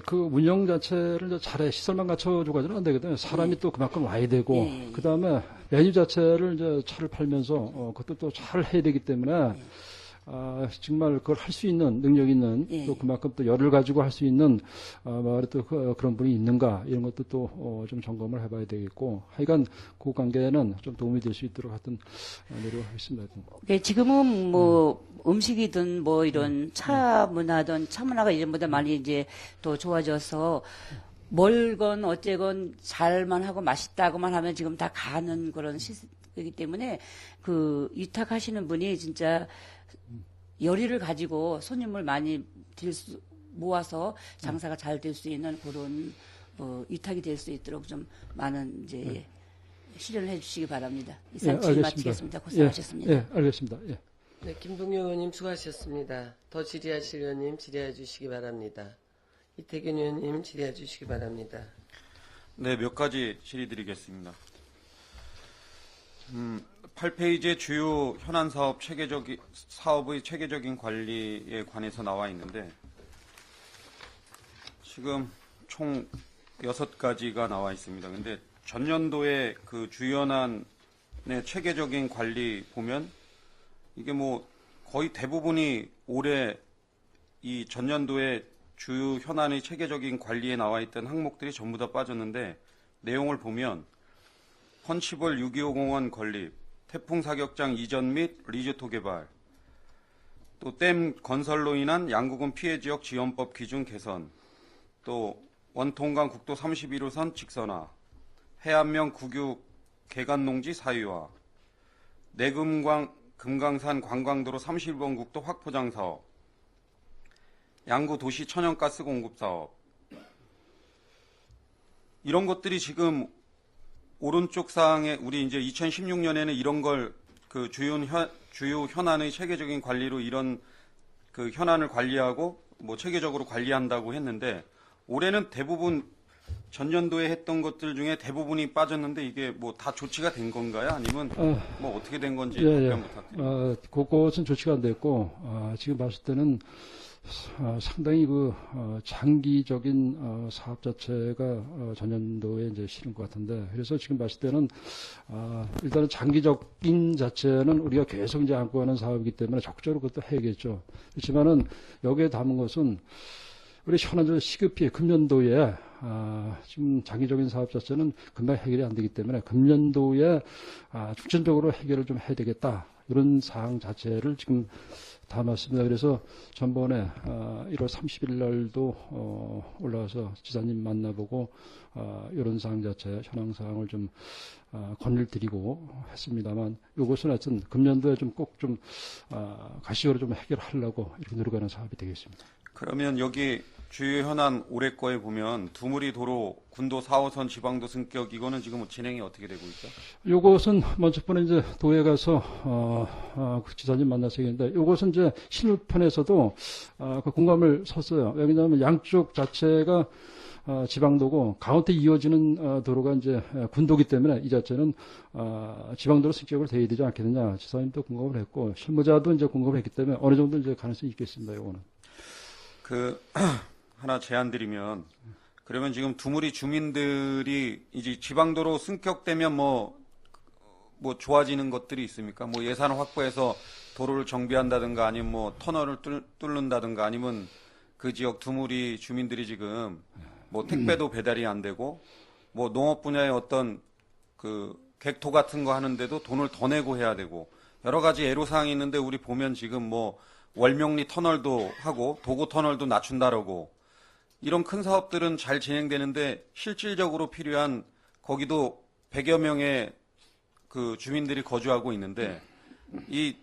Speaker 2: 그 운영 자체를 이제 잘해 시설만 갖춰줘가지고는 안 되거든요. 사람이 또 그만큼 와야 되고, 그 다음에 메뉴 자체를 이제 차를 팔면서 그것도 또 잘 해야 되기 때문에. 정말 그걸 할 수 있는 능력 있는 또 그만큼 또 열을 가지고 할 수 있는 마을에 또 그런 분이 있는가 이런 것도 또 좀 점검을 해봐야 되겠고 하여간 그 관계는 좀 도움이 될 수 있도록 하여튼 노력하겠습니다.
Speaker 5: 네, 지금은 뭐 음식이든 뭐 이런 차 문화가 이전보다 많이 이제 또 좋아져서 멀건 어째건 잘만 하고 맛있다고만 하면 지금 다 가는 그런 시스템이기 때문에 그 위탁하시는 분이 진짜 열의를 가지고 손님을 많이 모아서 장사가 잘 될 수 있는 그런 위탁이 될 수 있도록 좀 많은 이제 실현을 해주시기 바랍니다. 이상 질의 마치겠습니다. 고생하셨습니다.
Speaker 2: 예, 알겠습니다. 예.
Speaker 1: 네, 김동영 의원님 수고하셨습니다. 더 질의하실 의원님 질의해 주시기 바랍니다. 이태균 의원님 질의해 주시기 바랍니다.
Speaker 6: 네, 몇 가지 질의드리겠습니다. 8페이지에 주요 현안 사업의 체계적인 관리에 관해서 나와 있는데, 지금 총 6가지가 나와 있습니다. 근데 전년도에 그 주요 현안의 체계적인 관리 보면, 이게 뭐 거의 대부분이 올해 이 전년도에 주요 현안의 체계적인 관리에 나와 있던 항목들이 전부 다 빠졌는데, 내용을 보면 펀치볼 6.25 공원 건립, 태풍 사격장 이전 및 리조트 개발, 또 댐 건설로 인한 양구군 피해 지역 지원법 기준 개선, 또 원통강 국도 31호선 직선화, 해안면 국유 개간농지 사유화, 금강산 관광도로 31번 국도 확포장 사업, 양구 도시 천연가스 공급 사업, 이런 것들이 지금 오른쪽 사항에 우리 이제 2016년에는 이런 걸 그 주요 현안의 체계적인 관리로 이런 그 현안을 관리하고 뭐 체계적으로 관리한다고 했는데, 올해는 대부분 전년도에 했던 것들 중에 대부분이 빠졌는데, 이게 뭐 다 조치가 된 건가요? 아니면 뭐 어떻게 된 건지 답변 부탁드립니다.
Speaker 2: 그것은 조치가 안 됐고, 지금 봤을 때는 상당히 장기적인 사업 자체가 전년도에 이제 실은 것 같은데, 그래서 지금 봤을 때는 일단은 장기적인 자체는 우리가 계속 이제 안고 가는 사업이기 때문에 적극적으로 그것도 해야겠죠. 그렇지만은 여기에 담은 것은 우리 현안적으로 시급히 금년도에 지금 장기적인 사업 자체는 금방 해결이 안 되기 때문에 금년도에 중점적으로 해결을 좀 해야 되겠다, 이런 사항 자체를 지금 담았습니다. 그래서 전번에 1월 30일 날도 올라와서 지사님 만나보고 이런 사항 자체, 현황 사항을 좀 건의를 드리고 했습니다만, 이것은 하여튼 금년도에 좀 꼭 좀 가시적으로 좀 해결하려고 이렇게 노력하는 사업이 되겠습니다.
Speaker 6: 그러면 여기 주요 현안 올해 거에 보면 두무리 도로 군도 4호선 지방도 승격 이거는 지금 진행이 어떻게 되고 있죠?
Speaker 2: 요것은 먼저 번에 이제 도에 가서 그 지사님 만나서 얘기했는데, 요것은 이제 실무편에서도 그 공감을 섰어요. 왜냐하면 양쪽 자체가 지방도고 가운데 이어지는 도로가 이제 군도기 때문에 이 자체는 지방도로 승격을 돼야 되지 않겠느냐, 지사님도 공감을 했고 실무자도 이제 공감을 했기 때문에 어느 정도 이제 가능성이 있겠습니다. 요거는.
Speaker 6: 하나 제안 드리면, 그러면 지금 두무리 주민들이 이제 지방도로 승격되면 뭐 좋아지는 것들이 있습니까? 뭐 예산을 확보해서 도로를 정비한다든가 아니면 뭐 터널을 뚫는다든가 아니면 그 지역 두무리 주민들이 지금 뭐 택배도 배달이 안 되고 뭐 농업 분야의 어떤 그 객토 같은 거 하는데도 돈을 더 내고 해야 되고 여러 가지 애로사항이 있는데, 우리 보면 지금 뭐 월명리 터널도 하고 도고 터널도 낮춘다라고 이런 큰 사업들은 잘 진행되는데, 실질적으로 필요한 거기도 100여 명의 그 주민들이 거주하고 있는데, 이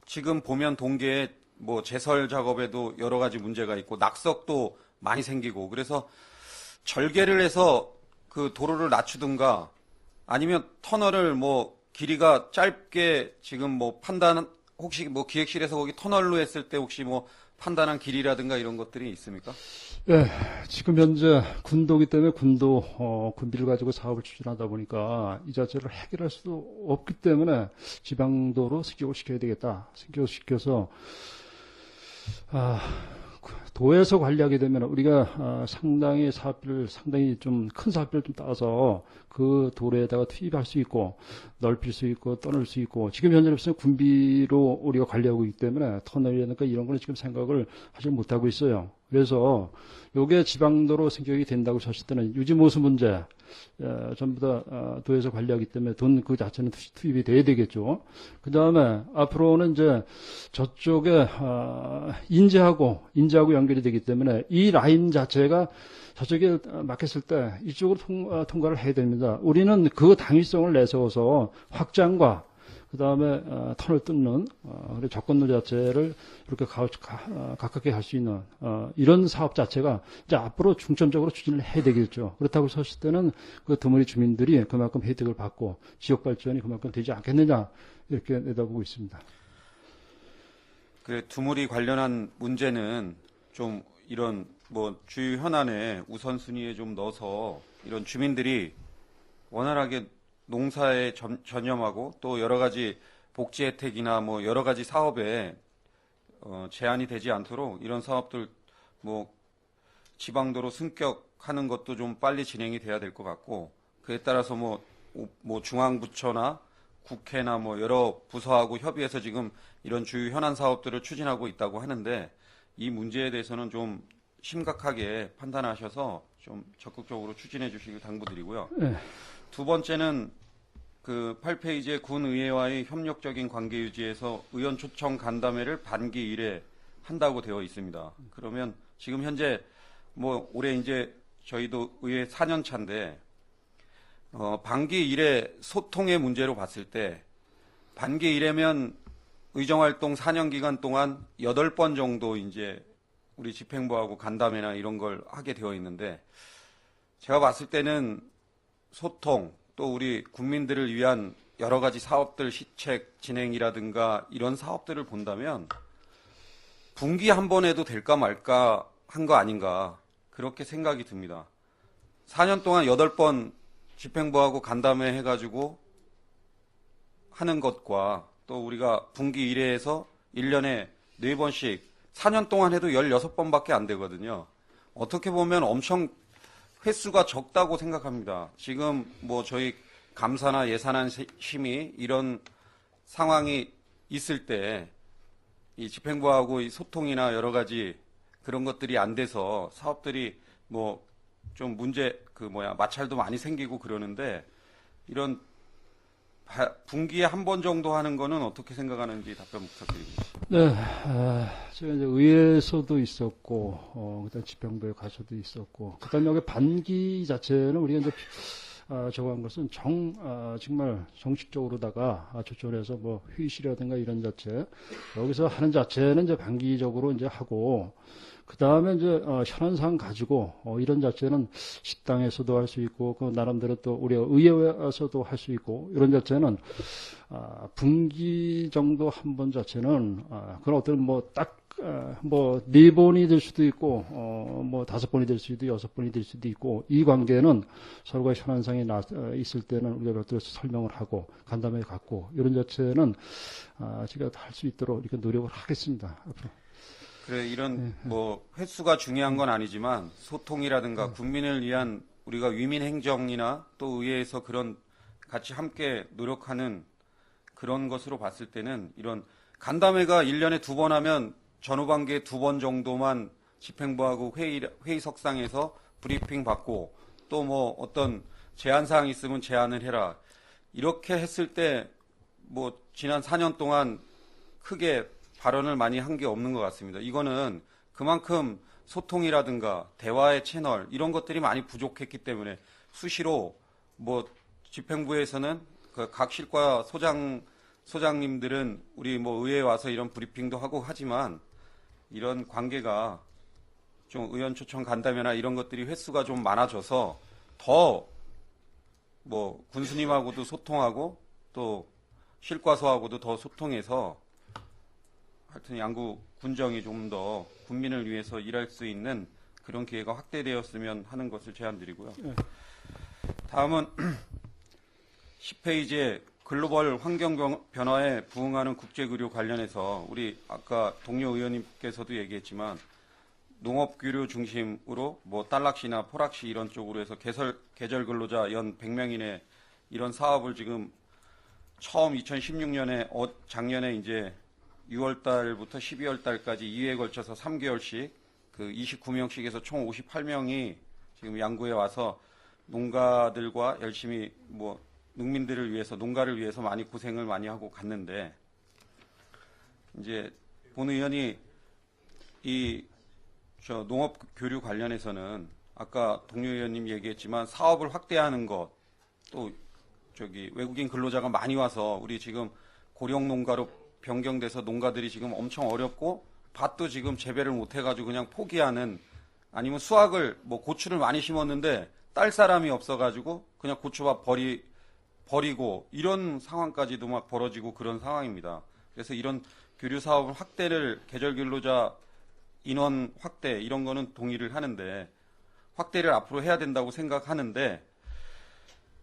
Speaker 6: 지금 보면 동계에 뭐 제설 작업에도 여러 가지 문제가 있고 낙석도 많이 생기고, 그래서 절개를 해서 그 도로를 낮추든가 아니면 터널을 뭐 길이가 짧게 지금 뭐 혹시 뭐 기획실에서 거기 터널로 했을 때 혹시 뭐 판단한 길이라든가 이런 것들이 있습니까?
Speaker 2: 네, 지금 현재 군도기 때문에 군비를 가지고 사업을 추진하다 보니까 이 자체를 해결할 수도 없기 때문에 지방도로 승격을 시켜야 되겠다. 승격을 시켜서 도에서 관리하게 되면 우리가 상당히 사업비를 상당히 좀 큰 사업비를 좀 따서 그 도로에다가 투입할 수 있고 넓힐 수 있고 떠날 수 있고, 지금 현재로서는 군비로 우리가 관리하고 있기 때문에 터널이라든가 이런 거는 지금 생각을 하지 못하고 있어요. 그래서 요게 지방도로 승격이 된다고 쳤을 때는 유지모수 문제 전부 다 도에서 관리하기 때문에 돈 그 자체는 투입이 돼야 되겠죠. 그 다음에 앞으로는 이제 저쪽에 인제하고 연결이 되기 때문에 이 라인 자체가 저쪽에 막혔을 때 이쪽으로 통과를 해야 됩니다. 우리는 그 당위성을 내세워서 확장과 그 다음에 터널 뚫는 접근로 자체를 이렇게 가깝게 할 수 있는 이런 사업 자체가 이제 앞으로 중점적으로 추진을 해야 되겠죠. 그렇다고 섰을 때는 그 드물이 주민들이 그만큼 혜택을 받고 지역 발전이 그만큼 되지 않겠느냐, 이렇게 내다보고 있습니다.
Speaker 6: 그 두무리 관련한 문제는 좀 이런 뭐 주요 현안에 우선순위에 좀 넣어서 이런 주민들이 원활하게 농사에 전념하고 또 여러 가지 복지 혜택이나 뭐 여러 가지 사업에 제한이 되지 않도록 이런 사업들 뭐 지방도로 승격하는 것도 좀 빨리 진행이 돼야 될 것 같고, 그에 따라서 뭐 중앙부처나 국회나 뭐 여러 부서하고 협의해서 지금 이런 주요 현안 사업들을 추진하고 있다고 하는데, 이 문제에 대해서는 좀 심각하게 판단하셔서 좀 적극적으로 추진해 주시길 당부드리고요.
Speaker 2: 네.
Speaker 6: 두 번째는 그 8페이지에 군의회와의 협력적인 관계 유지에서 의원 초청 간담회를 반기 1회 한다고 되어 있습니다. 그러면 지금 현재 뭐 올해 이제 저희도 의회 4년 차인데 반기 1회 소통의 문제로 봤을 때 반기 1회면 의정활동 4년 기간 동안 8번 정도 이제 우리 집행부하고 간담회나 이런 걸 하게 되어 있는데, 제가 봤을 때는 소통 또 우리 국민들을 위한 여러 가지 사업들 시책 진행이라든가 이런 사업들을 본다면 분기 한 번 해도 될까 말까 한 거 아닌가, 그렇게 생각이 듭니다. 4년 동안 8번 집행부하고 간담회 해가지고 하는 것과 또 우리가 분기 1회에서 1년에 4번씩 4년 동안 해도 16번밖에 안 되거든요. 어떻게 보면 엄청 횟수가 적다고 생각합니다. 지금 뭐 저희 감사나 예산안 심의 이런 상황이 있을 때 이 집행부하고 이 소통이나 여러 가지 그런 것들이 안 돼서 사업들이 뭐 좀 마찰도 많이 생기고 그러는데 이런 분기에 한 번 정도 하는 거는 어떻게 생각하는지 답변 부탁드립니다.
Speaker 2: 네, 제가 이제 의회에서도 있었고, 그다음 집행부에 가서도 있었고, 그다음 여기 반기 자체는 우리가 이제 정한 것은 정말 정식적으로다가 조절해서 뭐 회의실이라든가 이런 자체 여기서 하는 자체는 이제 반기적으로 이제 하고, 그 다음에 이제 현안사항 가지고 이런 자체는 식당에서도 할 수 있고, 그 나름대로 또 우리가 의회에서도 할 수 있고, 이런 자체는 분기 정도 한 번 자체는 그런 어떤 네 번이 될 수도 있고, 뭐 5번이 될 수도 있고, 6번이 될 수도 있고, 이 관계는 서로가 현안상이 있을 때는 우리가 별도로 설명을 하고, 간담회 갖고, 이런 자체는 제가 할 수 있도록 이렇게 노력을 하겠습니다. 앞으로.
Speaker 6: 그래, 이런 뭐 횟수가 중요한 건 아니지만 소통이라든가 국민을 위한 우리가 위민 행정이나 또 의회에서 그런 같이 함께 노력하는 그런 것으로 봤을 때는 이런 간담회가 1년에 2번 하면 전후반기에 2번 정도만 집행부하고 회의석상에서 브리핑 받고 또 뭐 어떤 제안사항 있으면 제안을 해라. 이렇게 했을 때 뭐 지난 4년 동안 크게 발언을 많이 한 게 없는 것 같습니다. 이거는 그만큼 소통이라든가 대화의 채널 이런 것들이 많이 부족했기 때문에 수시로 뭐 집행부에서는 그 각 실과 소장님들은 우리 뭐 의회에 와서 이런 브리핑도 하고 하지만 이런 관계가 좀 의원 초청 간담회나 이런 것들이 횟수가 좀 많아져서 더 뭐 군수님하고도 소통하고 또 실과소하고도 더 소통해서 하여튼 양구 군정이 좀 더 국민을 위해서 일할 수 있는 그런 기회가 확대되었으면 하는 것을 제안드리고요. 다음은 10페이지에 글로벌 환경 변화에 부응하는 국제의료 관련해서 우리 아까 동료 의원님께서도 얘기했지만 농업규류 중심으로 뭐 딸락시나 포락시 이런 쪽으로 해서 계절 근로자 연 100명인의 이런 사업을 지금 처음 2016년에 작년에 이제 6월 달부터 12월 달까지 2회에 걸쳐서 3개월씩 그 29명씩에서 총 58명이 지금 양구에 와서 농가들과 열심히 뭐 농민들을 위해서 농가를 위해서 많이 고생을 많이 하고 갔는데 이제 본 의원이 이 농업 교류 관련해서는 아까 동료 의원님 얘기했지만 사업을 확대하는 것 또 외국인 근로자가 많이 와서 우리 지금 고령 농가로 변경돼서 농가들이 지금 엄청 어렵고 밭도 지금 재배를 못 해가지고 그냥 포기하는 아니면 수확을 뭐 고추를 많이 심었는데 딸 사람이 없어가지고 그냥 고추밭 버리고 이런 상황까지도 막 벌어지고 그런 상황입니다. 그래서 이런 교류 사업을 확대를 계절 근로자 인원 확대 이런 거는 동의를 하는데 확대를 앞으로 해야 된다고 생각하는데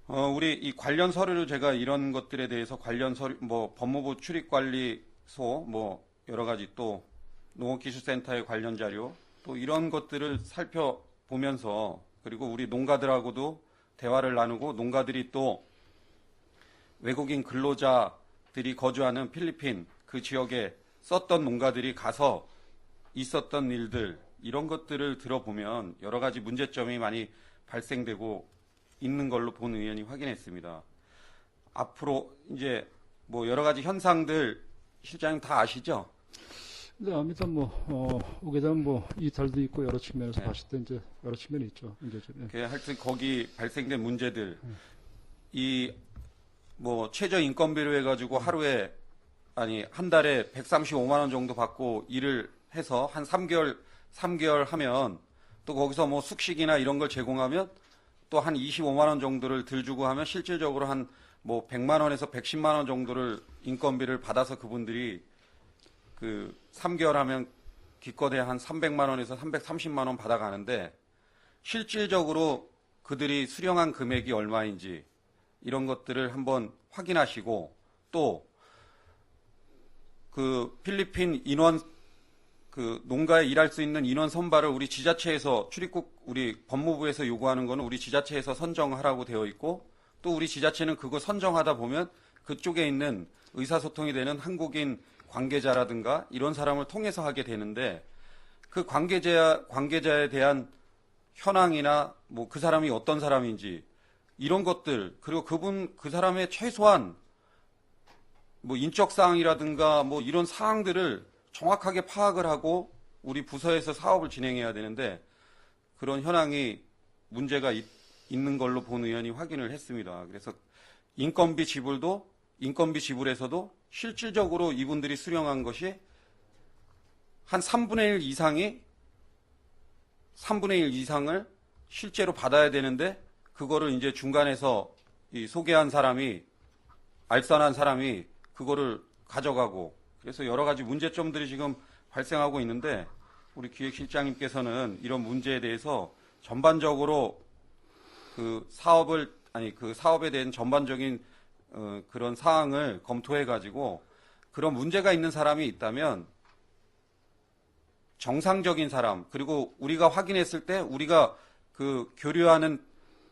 Speaker 6: 우리 이 관련 서류를 제가 이런 것들에 대해서 관련 서류 뭐 법무부 출입관리소 뭐 여러 가지 또 농업기술센터의 관련 자료 또 이런 것들을 살펴보면서 그리고 우리 농가들하고도 대화를 나누고 농가들이 또 외국인 근로자들이 거주하는 필리핀 그 지역에 썼던 농가들이 가서 있었던 일들 이런 것들을 들어보면 여러 가지 문제점이 많이 발생되고 있는 걸로 본 의원이 확인했습니다. 앞으로 이제 뭐 여러 가지 현상들 실장님 다 아시죠?
Speaker 2: 네, 아무튼 오게 되면 뭐 이탈도 있고 여러 측면에서 봤을 때 이제 여러 측면이 있죠. 이제 좀,
Speaker 6: 하여튼 거기 발생된 문제들 이 뭐 최저 인건비로 해가지고 하루에 한 달에 135만 원 정도 받고 일을 해서 한 3개월 하면 또 거기서 뭐 숙식이나 이런 걸 제공하면 또 한 25만 원 정도를 들 주고 하면 실질적으로 한 뭐 100만 원에서 110만 원 정도를 인건비를 받아서 그분들이 그 3개월 하면 기껏해 한 300만 원에서 330만 원 받아가는데 실질적으로 그들이 수령한 금액이 얼마인지 이런 것들을 한번 확인하시고 또 그 필리핀 인원 그 농가에 일할 수 있는 인원 선발을 우리 지자체에서 출입국 우리 법무부에서 요구하는 거는 우리 지자체에서 선정하라고 되어 있고 또 우리 지자체는 그거 선정하다 보면 그쪽에 있는 의사소통이 되는 한국인 관계자라든가 이런 사람을 통해서 하게 되는데 그 관계자에 대한 현황이나 뭐 그 사람이 어떤 사람인지 이런 것들 그리고 그 사람의 최소한 뭐 인적 사항이라든가 뭐 이런 사항들을 정확하게 파악을 하고 우리 부서에서 사업을 진행해야 되는데 그런 현황이 문제가 있는 걸로 본 의원이 확인을 했습니다. 그래서 인건비 지불에서도 실질적으로 이분들이 수령한 것이 한 3분의 1 이상을 실제로 받아야 되는데 그거를 이제 중간에서 이 소개한 사람이 알선한 사람이 그거를 가져가고 그래서 여러 가지 문제점들이 지금 발생하고 있는데 우리 기획실장님께서는 이런 문제에 대해서 전반적으로 그 사업에 대한 전반적인 그런 사항을 검토해 가지고 그런 문제가 있는 사람이 있다면 정상적인 사람 그리고 우리가 확인했을 때 우리가 그 교류하는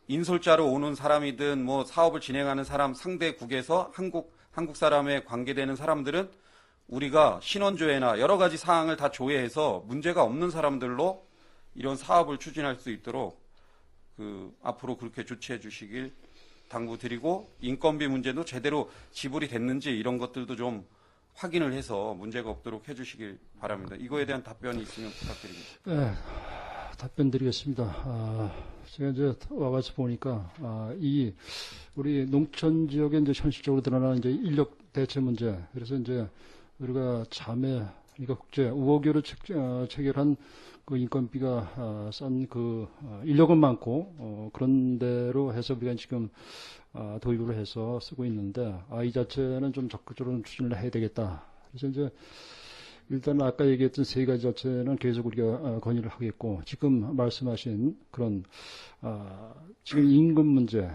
Speaker 6: 인솔자로 오는 사람이든 뭐 사업을 진행하는 사람 상대국에서 한국 사람에 관계되는 사람들은 우리가 신원조회나 여러 가지 사항을 다 조회해서 문제가 없는 사람들로 이런 사업을 추진할 수 있도록 앞으로 그렇게 조치해 주시길 당부드리고 인건비 문제도 제대로 지불이 됐는지 이런 것들도 좀 확인을 해서 문제가 없도록 해 주시길 바랍니다. 이거에 대한 답변이 있으면 부탁드립니다.
Speaker 2: 네, 답변 드리겠습니다. 제가 이제 와가지고 보니까, 우리 농촌 지역에 이제 현실적으로 드러나는 이제 인력 대체 문제. 그래서 이제 우리가 그러니까 국제 우호교를 체결한 그 인건비가 싼 인력은 많고, 그런 대로 해서 우리가 지금 도입을 해서 쓰고 있는데, 이 자체는 좀 적극적으로 추진을 해야 되겠다. 그래서 이제 일단 아까 얘기했던 세 가지 자체는 계속 우리가 건의를 하겠고 지금 말씀하신 그런 지금 임금 문제,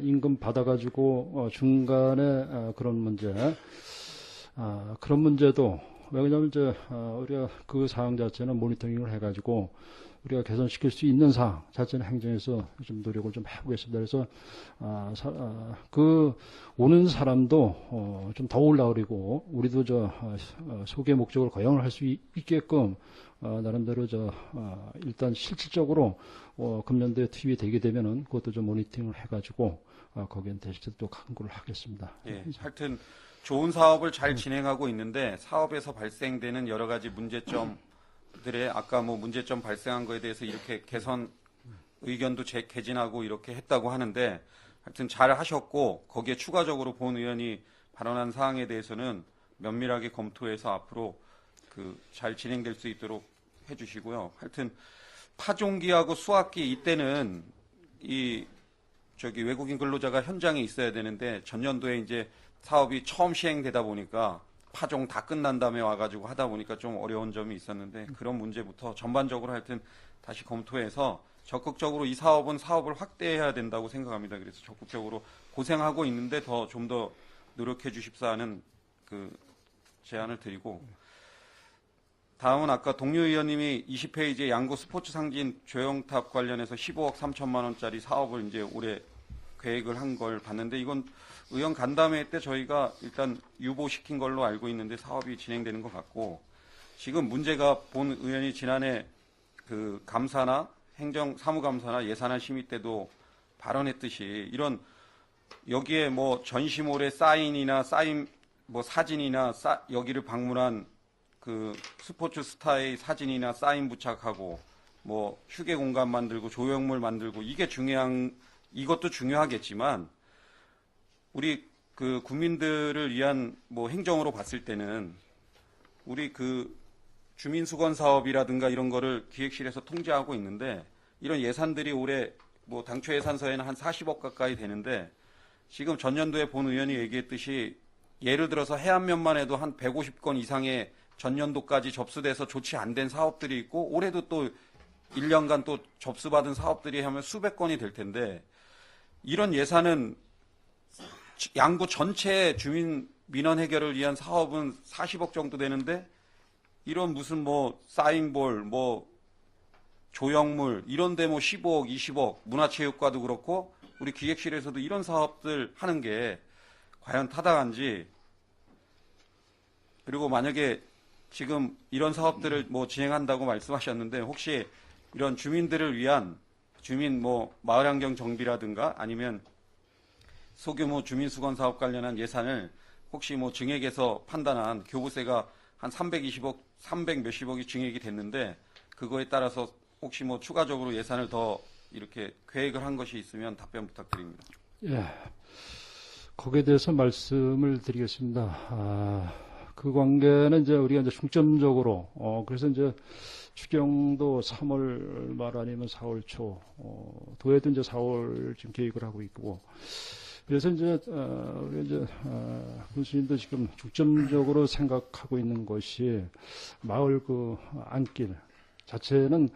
Speaker 2: 임금 받아가지고 중간에 그런 문제, 그런 문제도 왜냐하면 이제 우리가 그 사항 자체는 모니터링을 해가지고 우리가 개선시킬 수 있는 사항 자체는 행정에서 좀 노력을 좀 해보겠습니다. 그래서 그 오는 사람도 좀 더 올라오리고 우리도 소개 목적을 거행을 할 수 있게끔 나름대로 일단 실질적으로 금년도에 투입이 되게 되면은 그것도 좀 모니터링을 해가지고 거기엔 대신 또 강구를 하겠습니다.
Speaker 6: 예, 하여튼 좋은 사업을 잘 진행하고 있는데 사업에서 발생되는 여러 가지 문제점. 들의 아까 뭐 문제점 발생한 거에 대해서 이렇게 개선 의견도 개진하고 이렇게 했다고 하는데 하여튼 잘 하셨고 거기에 추가적으로 본 의원이 발언한 사항에 대해서는 면밀하게 검토해서 앞으로 잘 진행될 수 있도록 해주시고요. 하여튼 파종기하고 수확기 이때는 외국인 근로자가 현장에 있어야 되는데 전년도에 이제 사업이 처음 시행되다 보니까 파종 다 끝난 다음에 와가지고 하다 보니까 좀 어려운 점이 있었는데 그런 문제부터 전반적으로 하여튼 다시 검토해서 적극적으로 이 사업을 확대해야 된다고 생각합니다. 그래서 적극적으로 고생하고 있는데 좀 더 노력해 주십사 하는 제안을 드리고 다음은 아까 동료 의원님이 20페이지에 양구 스포츠 상진 조형탑 관련해서 15억 3천만 원짜리 사업을 이제 올해 계획을 한 걸 봤는데 이건 의원 간담회 때 저희가 일단 유보시킨 걸로 알고 있는데 사업이 진행되는 것 같고 지금 문제가 본 의원이 지난해 감사나 사무감사나 예산안 심의 때도 발언했듯이 이런 여기에 뭐 전시몰의 사인이나 사진이나 여기를 방문한 스포츠 스타의 사진이나 사인 부착하고 뭐 휴게 공간 만들고 조형물 만들고 이것도 중요하겠지만 우리 국민들을 위한 뭐 행정으로 봤을 때는 우리 주민수건 사업이라든가 이런 거를 기획실에서 통제하고 있는데 이런 예산들이 올해 뭐 당초 예산서에는 한 40억 가까이 되는데 지금 전년도에 본 의원이 얘기했듯이 예를 들어서 해안면만 해도 한 150건 이상의 전년도까지 접수돼서 조치 안 된 사업들이 있고 올해도 또 1년간 또 접수받은 사업들이 하면 수백 건이 될 텐데 이런 예산은 양구 전체 주민 민원 해결을 위한 사업은 40억 정도 되는데 이런 무슨 뭐 사인볼, 뭐 조형물 이런데 뭐 15억, 20억, 문화체육과도 그렇고 우리 기획실에서도 이런 사업들 하는 게 과연 타당한지, 그리고 만약에 지금 이런 사업들을 뭐 진행한다고 말씀하셨는데 혹시 이런 주민들을 위한 주민 뭐 마을환경 정비라든가 아니면 소규모 주민수건 사업 관련한 예산을 혹시 뭐 증액해서 판단한 교부세가 한 320억, 300 몇십억이 증액이 됐는데 그거에 따라서 혹시 뭐 추가적으로 예산을 더 이렇게 계획을 한 것이 있으면 답변 부탁드립니다.
Speaker 2: 예. 거기에 대해서 말씀을 드리겠습니다. 그 관계는 이제 우리가 이제 중점적으로, 그래서 이제 추경도 3월 말 아니면 4월 초, 도에도 이제 4월 지금 계획을 하고 있고, 그래서 이제, 우리 이제, 군수님도 지금 중점적으로 생각하고 있는 것이 마을 그 안길 자체는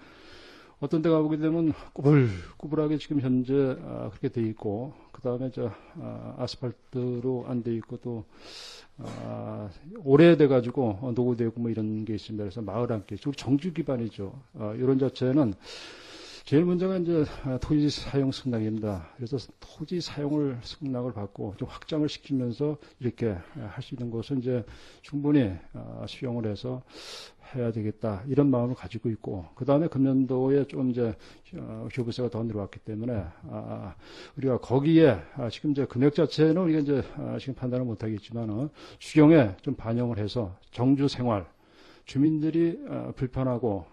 Speaker 2: 어떤 데 가보게 되면 꾸불꾸불하게 지금 현재 그렇게 돼 있고, 그 다음에 아스팔트로 안 돼 있고 또 오래돼 가지고 노후되고 뭐 이런 게 있습니다. 그래서 마을 안길, 우리 정주 기반이죠. 이런 자체는 제일 문제가 이제 토지 사용 승낙입니다. 그래서 토지 사용을 승낙을 받고 좀 확장을 시키면서 이렇게 할 수 있는 것은 이제 충분히 수용을 해서 해야 되겠다 이런 마음을 가지고 있고, 그 다음에 금년도에 좀 이제 교부세가 더 내려왔기 때문에 우리가 거기에 지금 이제 금액 자체는 우리가 이제 지금 판단을 못 하겠지만은 추경에 좀 반영을 해서 정주 생활 주민들이 불편하고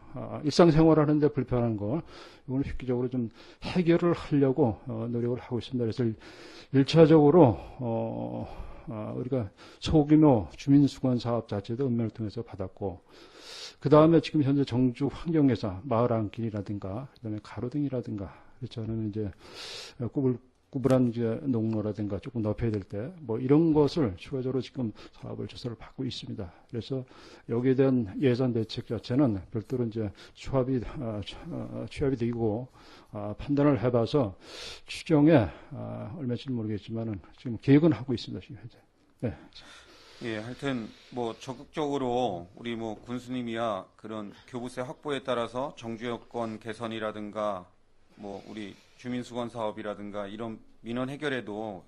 Speaker 2: 일상생활하는데 불편한 거 이걸 획기적으로 좀 해결을 하려고 노력을 하고 있습니다. 그래서 1차적으로 우리가 소규모 주민수건 사업 자체도 읍면을 통해서 받았고, 그 다음에 지금 현재 정주 환경예산 마을 안길이라든가 그다음에 가로등이라든가 저는 이제 꾸불한 이제 농로라든가 조금 높여야 될 때 뭐 이런 것을 추가적으로 지금 사업을 조사를 받고 있습니다. 그래서 여기에 대한 예산 대책 자체는 별도로 이제 취합이 되고 판단을 해봐서 추경에 얼마인지 모르겠지만은 지금 계획은 하고 있습니다. 지금 현재. 네.
Speaker 6: 예, 하여튼 뭐 적극적으로 우리 뭐 군수님이야 그런 교부세 확보에 따라서 정주 여건 개선이라든가 뭐 우리 주민수건 사업이라든가 이런 민원 해결에도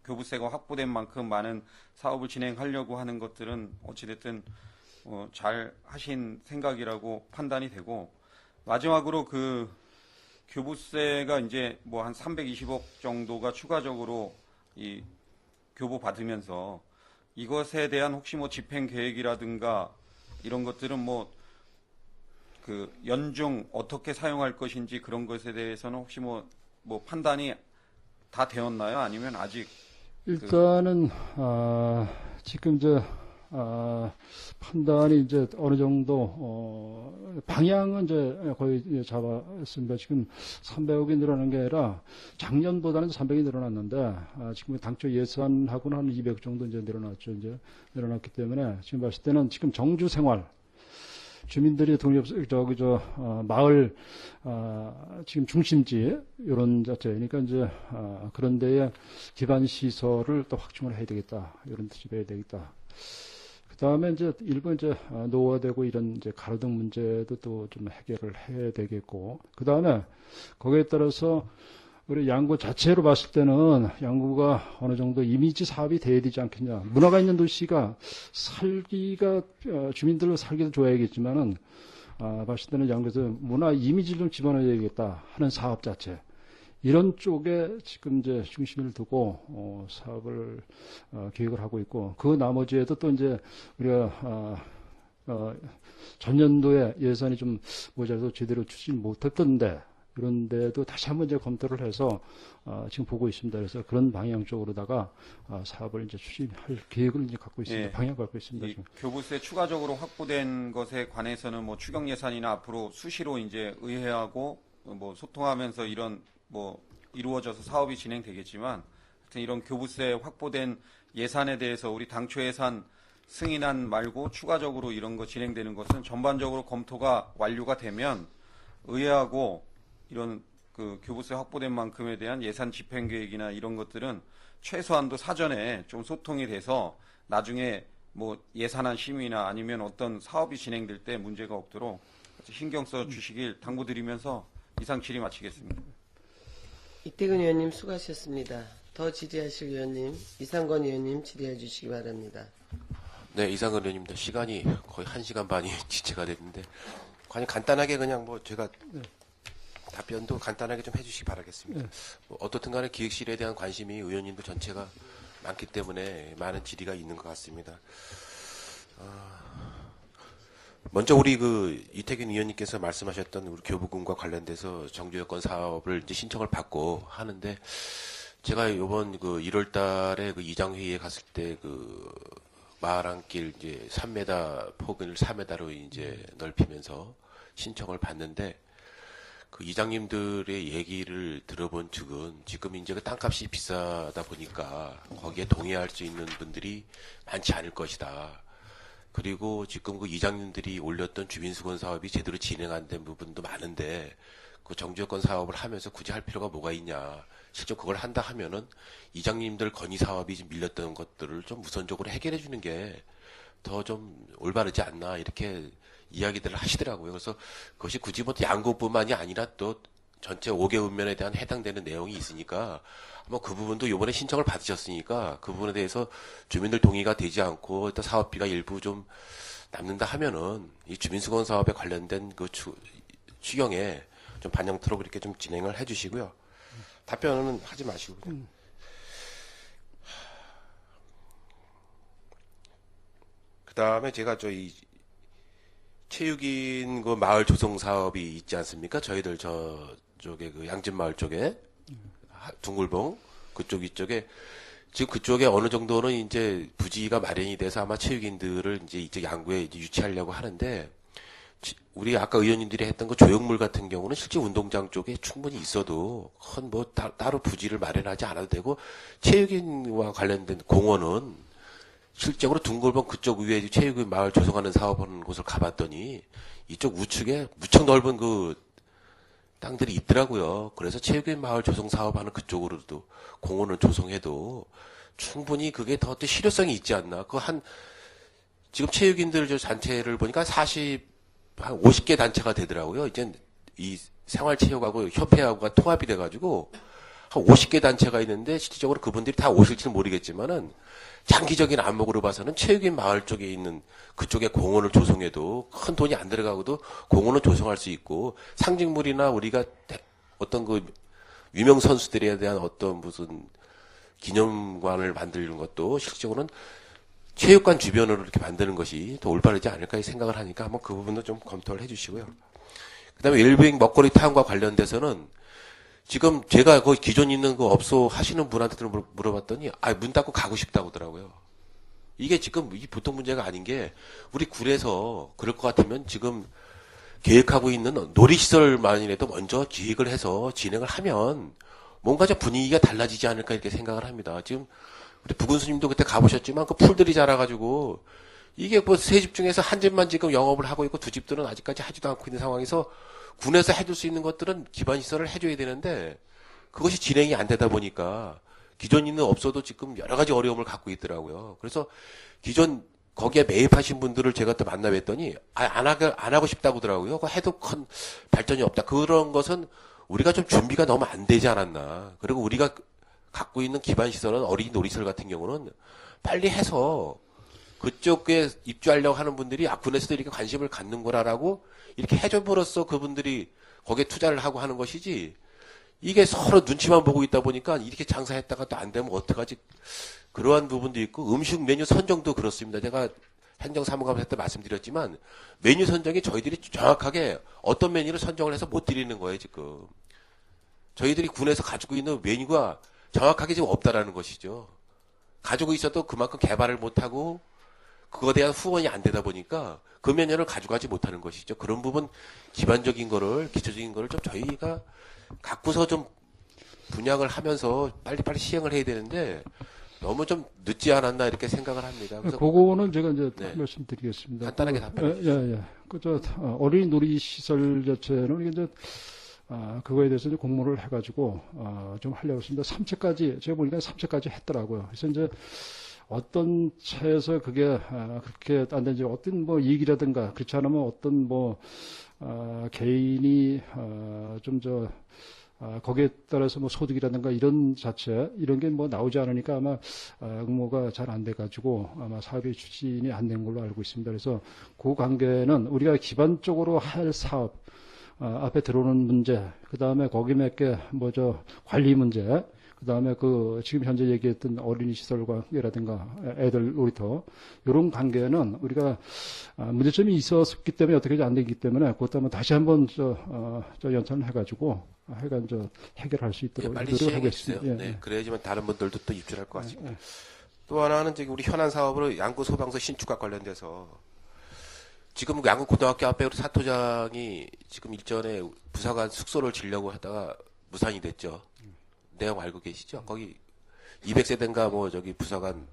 Speaker 6: 교부세가 확보된 만큼 많은 사업을 진행하려고 하는 것들은 어찌됐든 잘 하신 생각이라고 판단이 되고, 마지막으로 그 교부세가 이제 뭐 한 320억 정도가 추가적으로 이 교부 받으면서 이것에 대한 혹시 뭐 집행 계획이라든가 이런 것들은 뭐 그 연중 어떻게 사용할 것인지 그런 것에 대해서는 혹시 뭐 판단이 다 되었나요? 아니면 아직
Speaker 2: 일단은 지금 이제 판단이 이제 어느 정도 방향은 이제 거의 잡았습니다. 지금 300억이 늘어난 게 아니라 작년보다는 300이 늘어났는데 지금 당초 예산하고는 한 200 정도 이제 늘어났죠. 이제 늘어났기 때문에 지금 봤을 때는 지금 정주 생활 주민들이 마을, 지금 중심지, 이런 자체. 그러니까 이제, 그런 데에 기반 시설을 또 확충을 해야 되겠다. 이런 뜻이 해야 되겠다. 그 다음에 이제 일부 이제 노후화되고 이런 이제 가로등 문제도 또 좀 해결을 해야 되겠고. 그 다음에 거기에 따라서 우리 양구 자체로 봤을 때는 양구가 어느 정도 이미지 사업이 돼야 되지 않겠냐. 문화가 있는 도시가 살기가, 주민들로 살기도 좋아야겠지만은, 봤을 때는 양구에서 문화 이미지를 좀 집어넣어야겠다 하는 사업 자체. 이런 쪽에 지금 이제 중심을 두고, 사업을, 계획을 하고 있고, 그 나머지에도 또 이제 우리가, 전년도에 예산이 좀 모자라서 제대로 추진 못했던데, 그런데도 다시 한번 이제 검토를 해서 지금 보고 있습니다. 그래서 그런 방향 쪽으로다가 사업을 이제 추진할 계획을 이제 갖고 있습니다.
Speaker 6: 예,
Speaker 2: 방향 갖고 있습니다.
Speaker 6: 이 교부세 추가적으로 확보된 것에 관해서는 뭐 추경 예산이나 앞으로 수시로 이제 의회하고 뭐 소통하면서 이런 뭐 이루어져서 사업이 진행되겠지만, 하여튼 이런 교부세 확보된 예산에 대해서 우리 당초 예산 승인안 말고 추가적으로 이런 거 진행되는 것은 전반적으로 검토가 완료가 되면 의회하고 이런 그 교부세 확보된 만큼에 대한 예산 집행 계획이나 이런 것들은 최소한도 사전에 좀 소통이 돼서 나중에 뭐 예산안 심의나 아니면 어떤 사업이 진행될 때 문제가 없도록 신경 써 주시길 당부드리면서 이상 질의 마치겠습니다.
Speaker 1: 이태근 의원님 수고하셨습니다. 더 질의하실 의원님, 이상권 의원님 질의해 주시기 바랍니다.
Speaker 7: 네, 이상근 의원입니다. 시간이 거의 1시간 반이 지체가 됐는데, 그냥 간단하게 그냥 뭐 제가 답변도 간단하게 좀 해주시기 바라겠습니다. 뭐 어떻든 간에 기획실에 대한 관심이 의원님들 전체가 많기 때문에 많은 질의가 있는 것 같습니다. 먼저 우리 이태균 의원님께서 말씀하셨던 우리 교부금과 관련돼서 정주여건 사업을 이제 신청을 받고 하는데, 제가 이번 1월 달에 이장회의에 갔을 때 마랑길 이제 3m 폭을 4m로 이제 넓히면서 신청을 받는데, 이장님들의 얘기를 들어본 측은 지금 이제 땅값이 비싸다 보니까 거기에 동의할 수 있는 분들이 많지 않을 것이다. 그리고 지금 이장님들이 올렸던 주민수건 사업이 제대로 진행 안 된 부분도 많은데, 정주여건 사업을 하면서 굳이 할 필요가 뭐가 있냐. 실제 그걸 한다 하면은 이장님들 건의 사업이 좀 밀렸던 것들을 좀 우선적으로 해결해 주는 게 더 좀 올바르지 않나, 이렇게 이야기들을 하시더라고요. 그래서 그것이 굳이 뭐 양곡뿐만이 아니라 또 전체 5개 읍면에 대한 해당되는 내용이 있으니까, 뭐 그 부분도 이번에 신청을 받으셨으니까 그 부분에 대해서 주민들 동의가 되지 않고 일단 사업비가 일부 좀 남는다 하면은 이 주민수건 사업에 관련된 추경에 좀 반영토록 이렇게 좀 진행을 해주시고요. 답변은 하지 마시고요. 그 다음에 제가 체육인 마을 조성 사업이 있지 않습니까? 저희들 저쪽에 양진마을 쪽에 둥글봉 그쪽 이쪽에 지금 그쪽에 어느 정도는 이제 부지가 마련이 돼서 아마 체육인들을 이제 이쪽 양구에 이제 유치하려고 하는데, 우리 아까 의원님들이 했던 조형물 같은 경우는 실제 운동장 쪽에 충분히 있어도 따로 부지를 마련하지 않아도 되고, 체육인과 관련된 공원은 실적으로 둥글봉 그쪽 위에 체육인 마을 조성하는 사업하는 곳을 가봤더니 이쪽 우측에 무척 넓은 땅들이 있더라고요. 그래서 체육인 마을 조성 사업하는 그쪽으로도 공원을 조성해도 충분히 그게 더 실효성이 있지 않나. 지금 체육인들 단체를 보니까 한 50개 단체가 되더라고요. 이제 이 생활체육하고 협회하고가 통합이 돼가지고 한 50개 단체가 있는데, 실질적으로 그분들이 다 오실지는 모르겠지만은 장기적인 안목으로 봐서는 체육인 마을 쪽에 있는 그쪽에 공원을 조성해도 큰 돈이 안 들어가고도 공원을 조성할 수 있고, 상징물이나 우리가 어떤 유명 선수들에 대한 어떤 무슨 기념관을 만드는 것도 실질적으로는 체육관 주변으로 이렇게 만드는 것이 더 올바르지 않을까 생각을 하니까 한번 그 부분도 좀 검토를 해주시고요. 그 다음에 웰빙 먹거리 타운과 관련돼서는 지금 제가 기존 있는 업소 하시는 분한테 물어봤더니 문 닫고 가고 싶다고 하더라고요. 이게 지금 보통 문제가 아닌 게, 우리 굴에서 그럴 것 같으면 지금 계획하고 있는 놀이시설만이라도 먼저 기획을 해서 진행을 하면 뭔가 좀 분위기가 달라지지 않을까 이렇게 생각을 합니다. 지금 우리 부군수님도 그때 가보셨지만 풀들이 자라가지고 이게 세 집 중에서 한 집만 지금 영업을 하고 있고 두 집들은 아직까지 하지도 않고 있는 상황에서 군에서 해줄 수 있는 것들은 기반시설을 해줘야 되는데, 그것이 진행이 안 되다 보니까 기존 있는 업소도 지금 여러 가지 어려움을 갖고 있더라고요. 그래서 기존 거기에 매입하신 분들을 제가 또 만나 뵀더니 안 하고 싶다고 하더라고요. 해도 큰 발전이 없다. 그런 것은 우리가 좀 준비가 너무 안 되지 않았나. 그리고 우리가 갖고 있는 기반시설은 어린이 놀이시설 같은 경우는 빨리 해서 그쪽에 입주하려고 하는 분들이 군에서도 이렇게 관심을 갖는 거라라고 이렇게 해줘버렸어. 그분들이 거기에 투자를 하고 하는 것이지, 이게 서로 눈치만 보고 있다 보니까 이렇게 장사했다가 또 안 되면 어떡하지. 그러한 부분도 있고, 음식 메뉴 선정도 그렇습니다. 제가 행정사무감사 때 말씀드렸지만 메뉴 선정이 저희들이 정확하게 어떤 메뉴를 선정을 해서 못 드리는 거예요. 지금 저희들이 군에서 가지고 있는 메뉴가 정확하게 지금 없다라는 것이죠. 가지고 있어도 그만큼 개발을 못하고 그거에 대한 후원이 안 되다 보니까 그 메뉴를 가져가지 못하는 것이죠. 그런 부분 기반적인 거를, 기초적인 거를 좀 저희가 갖고서 좀 분양을 하면서 빨리빨리 시행을 해야 되는데 너무 좀 늦지 않았나 이렇게 생각을 합니다. 그래서
Speaker 2: 그거는 제가 이제
Speaker 7: 네.
Speaker 2: 말씀드리겠습니다.
Speaker 7: 간단하게 답변해 주시죠.
Speaker 2: 어린이 놀이 시설 자체는 이제 그거에 대해서 이제 공모를 해가지고 좀 하려고 했습니다. 3채까지 제가 보니까 3채까지 했더라고요. 그래서 이제 어떤 차에서 그게 그렇게 안 되는지 어떤 뭐 이익이라든가 그렇지 않으면 어떤 뭐 개인이 거기에 따라서 뭐 소득이라든가 이런 자체 이런 게 뭐 나오지 않으니까 아마 응모가 잘 안 돼가지고 아마 사업이 추진이 안 된 걸로 알고 있습니다. 그래서 그 관계는 우리가 기반적으로 할 사업 앞에 들어오는 문제, 그 다음에 거기 몇개 관리 문제, 그 다음에 지금 현재 얘기했던 어린이 시설 관계라든가 애들 놀이터, 이런 관계는 우리가 문제점이 있었기 때문에 어떻게 안 되기 때문에 그것도 한번 다시 한번 연찬을 해가지고 하여간 해결할 수 있도록
Speaker 7: 빨리
Speaker 2: 노력하고
Speaker 7: 시행해주세요.
Speaker 2: 있습니다.
Speaker 7: 네, 그래야지만 다른 분들도 또 입주할 것 같습니다. 또 하나는 지금 우리 현안 사업으로 양구 소방서 신축과 관련돼서 지금 양구 고등학교 앞에 우리 사토장이 지금 일전에 부사관 숙소를 지려고 하다가 무산이 됐죠. 내용 알고 계시죠? 거기 200세대인가 부사관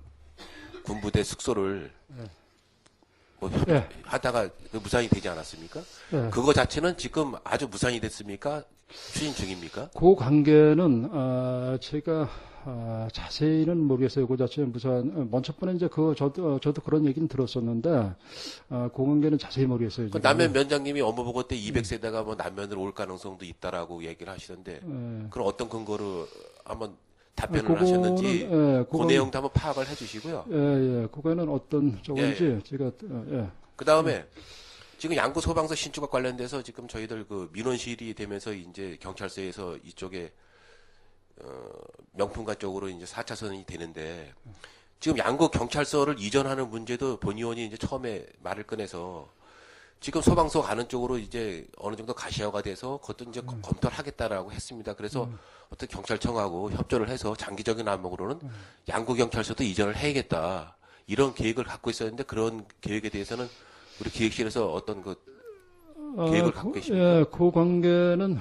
Speaker 7: 군부대 숙소를 하다가 무산이 되지 않았습니까?
Speaker 2: 네.
Speaker 7: 그거 자체는 지금 아주 무산이 됐습니까? 추진 중입니까?
Speaker 2: 그 관계는 제가 자세히는 모르겠어요. 그 자체는 먼저 번에 이제 저도 그런 얘기는 들었었는데 그 관계는 자세히 모르겠어요.
Speaker 7: 그 남면 면장님이 업무 보고 때 200세대가 남면으로 올 가능성도 있다라고 얘기를 하시던데 그럼 어떤 근거로 한번 답변을 하셨는지 그 내용도 한번 파악을 해주시고요.
Speaker 2: 그거는 어떤 쪽인지 제가
Speaker 7: 그 다음에 지금 양구 소방서 신축과 관련돼서 지금 저희들 민원실이 되면서 이제 경찰서에서 이쪽에 명품가 쪽으로 이제 4차선이 되는데 지금 양구 경찰서를 이전하는 문제도 본 의원이 이제 처음에 말을 꺼내서 지금 소방서 가는 쪽으로 이제 어느 정도 가시화가 돼서 그것도 이제 검토를 하겠다라고 했습니다. 그래서 어떤 경찰청하고 협조를 해서 장기적인 안목으로는 양구 경찰서도 이전을 해야겠다 이런 계획을 갖고 있었는데 그런 계획에 대해서는 우리 기획실에서 어떤 계획을 갖고 계십니까?
Speaker 2: 그 관계는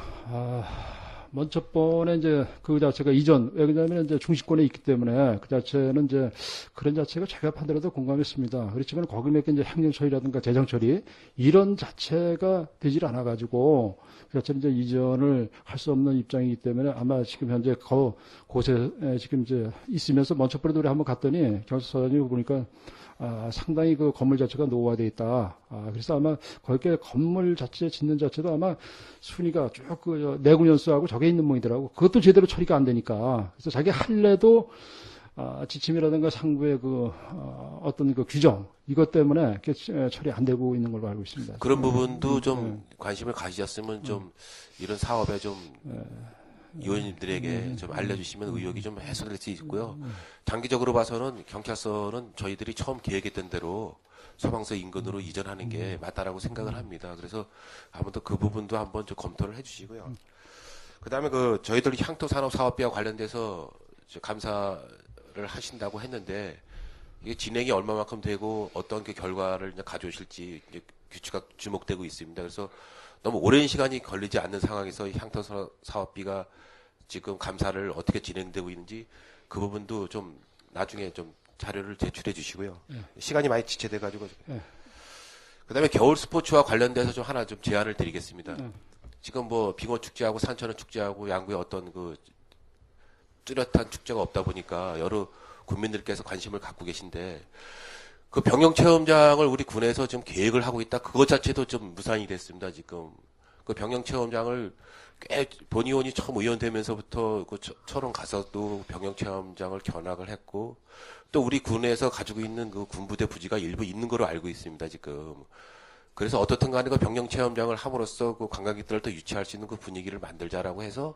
Speaker 2: 먼저 번에 이제 그 자체가 왜냐하면 이제 중시권에 있기 때문에 그 자체는 이제 그런 자체가 제가 판단해도 공감했습니다. 그렇지만 거기 몇 개 이제 행정 처리라든가 재정 처리 이런 자체가 되질 않아 가지고 그 자체는 이제 이전을 할 수 없는 입장이기 때문에 아마 지금 현재 곳에 지금 이제 있으면서 먼저 번에도 우리 한번 갔더니 경찰서장님 보니까 상당히 그 건물 자체가 노후화되어 있다. 그래서 아마 거기에 건물 자체 짓는 자체도 아마 순위가 쭉 내구연수하고 저게 있는 모양이더라고. 그것도 제대로 처리가 안 되니까. 그래서 자기 할래도 지침이라든가 상부의 어떤 규정 이것 때문에 처리 안 되고 있는 걸로 알고 있습니다.
Speaker 7: 그런 부분도 좀 관심을 가지셨으면 좀 이런 사업에 좀 의원님들에게 좀 알려주시면 의혹이 좀 해소될 수 있고요. 장기적으로 봐서는 경찰서는 저희들이 처음 계획했던 대로 소방서 인근으로 이전하는 게 맞다라고 생각을 합니다. 그래서 아무튼 그 부분도 한번 좀 검토를 해주시고요. 그다음에 저희들 향토산업사업비와 관련돼서 감사를 하신다고 했는데 이게 진행이 얼마만큼 되고 어떤 결과를 이제 가져오실지 이제 규칙가 주목되고 있습니다. 그래서 너무 오랜 시간이 걸리지 않는 상황에서 향토사업비가 지금 감사를 어떻게 진행되고 있는지 그 부분도 좀 나중에 좀 자료를 제출해 주시고요. 시간이 많이 지체돼 가지고. 그다음에 겨울 스포츠와 관련돼서 좀 하나 좀 제안을 드리겠습니다. 지금 빙어 축제하고 산천어 축제하고 양구에 어떤 뚜렷한 축제가 없다 보니까 여러 국민들께서 관심을 갖고 계신데 그 병영 체험장을 우리 군에서 지금 계획을 하고 있다. 그것 자체도 좀 무산이 됐습니다. 지금 그 병영 체험장을 본 의원이 처음 의원 되면서부터 철원 가서도 병영 체험장을 견학을 했고 또 우리 군에서 가지고 있는 그 군부대 부지가 일부 있는 걸로 알고 있습니다. 지금 그래서 어떻든 간에 그 병영 체험장을 함으로써 그 관광객들을 더 유치할 수 있는 그 분위기를 만들자라고 해서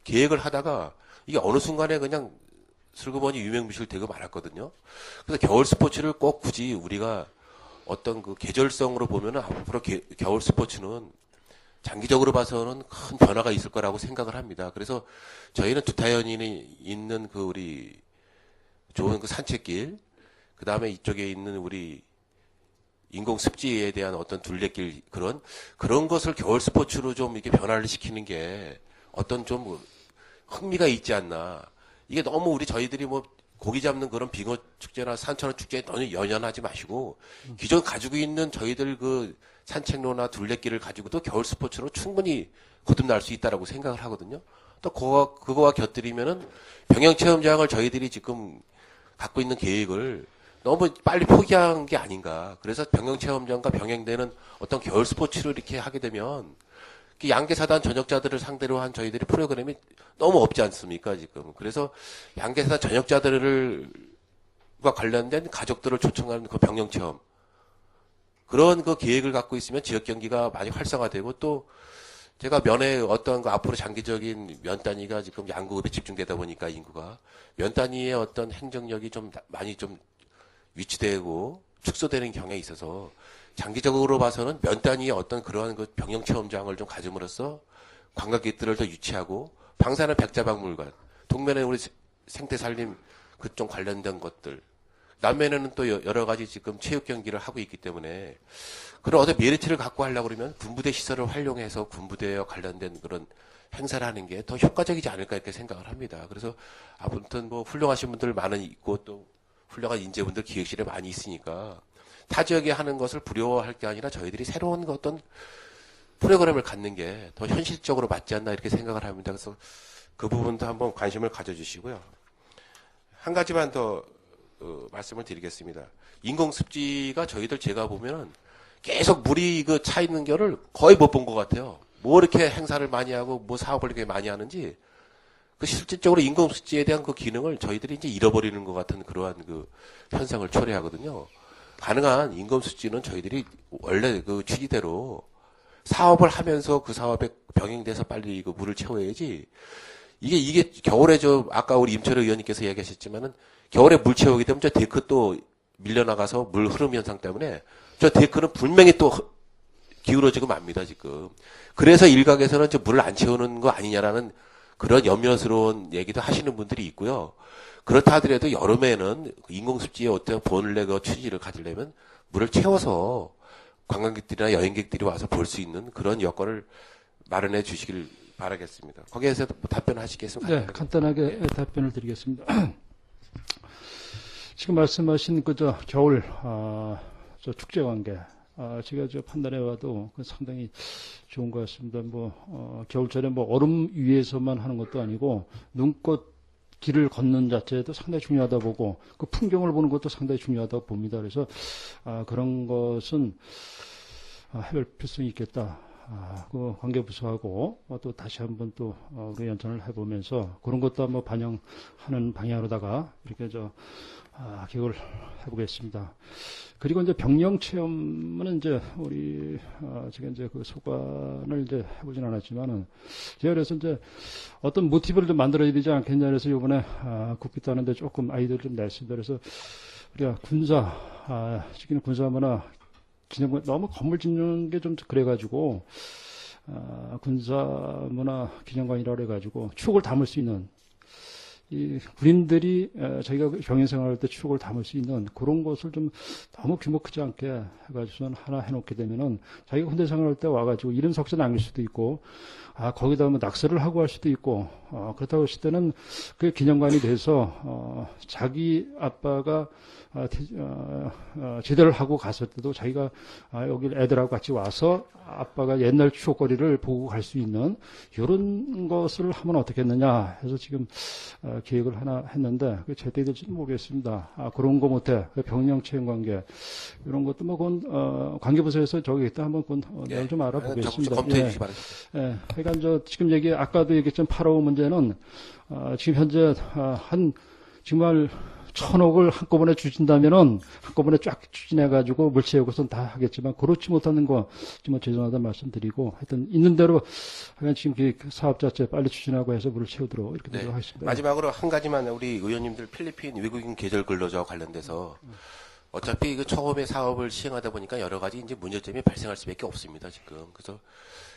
Speaker 7: 계획을 하다가 이게 어느 순간에 그냥 슬그머니 유명무실 되고 말았거든요. 그래서 겨울 스포츠를 꼭 굳이 우리가 어떤 계절성으로 보면은 앞으로 겨울 스포츠는 장기적으로 봐서는 큰 변화가 있을 거라고 생각을 합니다. 그래서 저희는 두타연이 있는 우리 좋은 산책길, 그 다음에 이쪽에 있는 우리 인공 습지에 대한 어떤 둘레길 그런 것을 겨울 스포츠로 좀 이렇게 변화를 시키는 게 어떤 좀 흥미가 있지 않나. 이게 너무 저희들이 고기 잡는 그런 빙어 축제나 산천어 축제에 너무 연연하지 마시고 기존 가지고 있는 저희들 산책로나 둘레길을 가지고도 겨울 스포츠로 충분히 거듭날 수 있다라고 생각을 하거든요. 또 그거와 곁들이면은 병영 체험장을 저희들이 지금 갖고 있는 계획을 너무 빨리 포기한 게 아닌가. 그래서 병영체험장과 병행되는 어떤 겨울 스포츠를 이렇게 하게 되면 양계사단 전역자들을 상대로 한 저희들이 프로그램이 너무 없지 않습니까, 지금. 그래서 양계사단 전역자들과 관련된 가족들을 초청하는 그 병영체험. 그런 그 계획을 갖고 있으면 지역 경기가 많이 활성화되고 또 제가 면에 어떤 그 앞으로 장기적인 면 단위가 지금 양구급에 집중되다 보니까 인구가 면 단위의 어떤 행정력이 좀 많이 좀 위치되고 축소되는 경향이 있어서 장기적으로 봐서는 면 단위의 어떤 그러한 그 병영 체험장을 좀 가짐으로써 관광객들을 더 유치하고 방사능 백자박물관, 동면에 우리 생태 살림 그쪽 관련된 것들, 남면에는 또 여러 가지 지금 체육 경기를 하고 있기 때문에 그런 어떤 메리트를 갖고 하려고 그러면 군부대 시설을 활용해서 군부대와 관련된 그런 행사를 하는 게 더 효과적이지 않을까 이렇게 생각을 합니다. 그래서 아무튼 뭐 훌륭하신 분들 많은 있고 또 훌륭한 인재분들 기획실에 많이 있으니까 타 지역에 하는 것을 부러워할 게 아니라 저희들이 새로운 어떤 프로그램을 갖는 게 더 현실적으로 맞지 않나 이렇게 생각을 합니다. 그래서 그 부분도 한번 관심을 가져주시고요. 한 가지만 더 말씀을 드리겠습니다. 인공습지가 저희들 제가 보면은 계속 물이 그 차 있는 거를 거의 못 본 것 같아요. 뭐 이렇게 행사를 많이 하고 뭐 사업을 이렇게 많이 하는지 그 실질적으로 인공습지에 대한 그 기능을 저희들이 이제 잃어버리는 것 같은 그러한 그 현상을 초래하거든요. 가능한 인공습지는 저희들이 원래 그 취지대로 사업을 하면서 그 사업에 병행돼서 빨리 그 물을 채워야지. 이게 겨울에 아까 우리 임철호 의원님께서 얘기하셨지만은 겨울에 물 채우게 되면 저 데크 또 밀려나가서 물 흐름 현상 때문에 저 데크는 분명히 또 기울어지고 맙니다, 지금. 그래서 일각에서는 저 물을 안 채우는 거 아니냐라는 그런 염려스러운 얘기도 하시는 분들이 있고요. 그렇다 하더라도 여름에는 인공습지의 어떤 본래 그 취지를 가지려면 물을 채워서 관광객들이나 여행객들이 와서 볼 수 있는 그런 여건을 마련해 주시길 바라겠습니다. 거기에서 답변하시겠습니까?
Speaker 2: 네, 간단하게 답변을 드리겠습니다. 지금 말씀하신 그저 겨울 저 축제 관계 제가 판단해 봐도 상당히 좋은 것 같습니다. 겨울철에 얼음 위에서만 하는 것도 아니고 눈꽃 길을 걷는 자체도 상당히 중요하다 보고 그 풍경을 보는 것도 상당히 중요하다고 봅니다. 그래서 그런 것은 해볼 필요성이 있겠다. 그 관계부서하고 또 다시 한번 또 우리 연찬을 해보면서 그런 것도 한번 반영하는 방향으로다가 이렇게 기획을 해보겠습니다. 그리고 이제 병영 체험은 이제 우리 제가 이제 그 소관을 이제 해보진 않았지만은 제가 그래서 이제 어떤 모티브를 좀 만들어야 되지 않겠냐 그래서 이번에 국기도 하는데 조금 아이디어를 좀 냈습니다. 그래서 우리가 지금 군사문화 기념관 너무 건물 짓는 게 좀 그래가지고 군사문화 기념관이라 그래가지고 추억을 담을 수 있는 이 군인들이 자기가 병영 생활할 때 추억을 담을 수 있는 그런 것을 좀 너무 규모 크지 않게 해가지고선 하나 해놓게 되면은 자기가 군대 생활할 때 와가지고 이름 석자 남길 수도 있고 거기다 낙서를 하고 할 수도 있고 그렇다고 했을 때는 그 기념관이 돼서 자기 아빠가 제대를 하고 갔을 때도 자기가 여기 애들하고 같이 와서 아빠가 옛날 추억거리를 보고 갈 수 있는 이런 것을 하면 어떻겠느냐 해서 지금 계획을 하나 했는데 제대로 될지는 모르겠습니다. 그런 거 못해 병영 체험 관계 이런 것도 그건 관계부서에서 저기 또 한번 내용 좀 알아보겠습니다.
Speaker 7: 검토해 주시기 바랍니다.
Speaker 2: 예, 그러니까 지금 아까도 얘기했지만 8호 문제는 지금 현재 정말 1,000억을 한꺼번에 주신다면은 한꺼번에 쫙 추진해가지고 물 채우고선 다 하겠지만 그렇지 못하는 거 정말 죄송하다는 말씀드리고 하여튼 있는 대로 하여간 지금 그 사업 자체 빨리 추진하고 해서 물을 채우도록 이렇게
Speaker 7: 네.
Speaker 2: 노력하겠습니다.
Speaker 7: 마지막으로 한 가지만 우리 의원님들 필리핀 외국인 계절 근로자와 관련돼서 어차피 그 처음에 사업을 시행하다 보니까 여러 가지 이제 문제점이 발생할 수밖에 없습니다, 지금. 그래서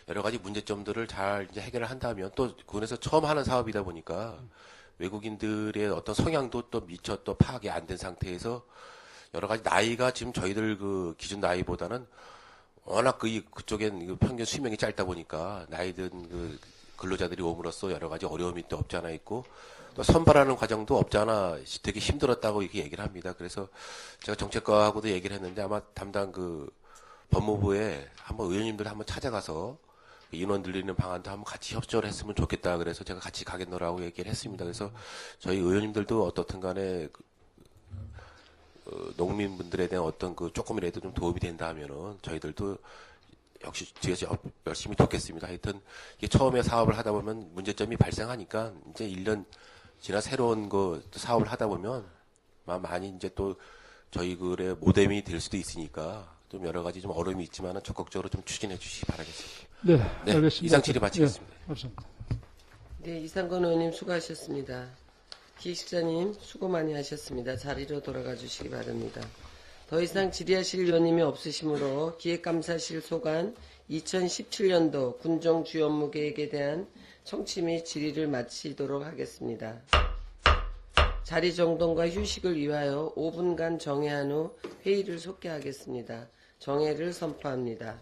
Speaker 7: 여러 가지 문제점들을 잘 이제 해결을 한다면 또 군에서 처음 하는 사업이다 보니까 외국인들의 어떤 성향도 또 미처 또 파악이 안 된 상태에서 여러 가지 나이가 지금 저희들 그 기준 나이보다는 워낙 그쪽엔 평균 수명이 짧다 보니까 나이 든 그 근로자들이 옴으로써 여러 가지 어려움이 또 없지 않아 있고 또 선발하는 과정도 없지 않아 되게 힘들었다고 이렇게 얘기를 합니다. 그래서 제가 정책과하고도 얘기를 했는데 아마 담당 그 법무부에 한번 의원님들 한번 찾아가서 인원 늘리는 방안도 한번 같이 협조를 했으면 좋겠다. 그래서 제가 같이 가겠노라고 얘기를 했습니다. 그래서 저희 의원님들도 어떻든 간에 농민분들에 대한 어떤 그 조금이라도 좀 도움이 된다 하면은 저희들도 역시 뒤에서 열심히 돕겠습니다. 하여튼 이게 처음에 사업을 하다 보면 문제점이 발생하니까 이제 1년 지나 새로운 그 사업을 하다 보면 많이 이제 또 저희 글의 모뎀이 될 수도 있으니까 좀 여러 가지 좀 어려움이 있지만은 적극적으로 좀 추진해 주시기 바라겠습니다.
Speaker 2: 네,
Speaker 7: 네,
Speaker 2: 알겠습니다.
Speaker 7: 이상 질의 마치겠습니다.
Speaker 2: 예, 감사합니다.
Speaker 1: 네, 이상건 의원님 수고하셨습니다. 기획실장님 수고 많이 하셨습니다. 자리로 돌아가 주시기 바랍니다. 더 이상 질의하실 의원님이 없으시므로 기획감사실 소관 2017년도 군정 주요 업무 계획에 대한 청취 및 질의를 마치도록 하겠습니다. 자리 정돈과 휴식을 위하여 5분간 정회한 후 회의를 속개하겠습니다. 정회를 선포합니다.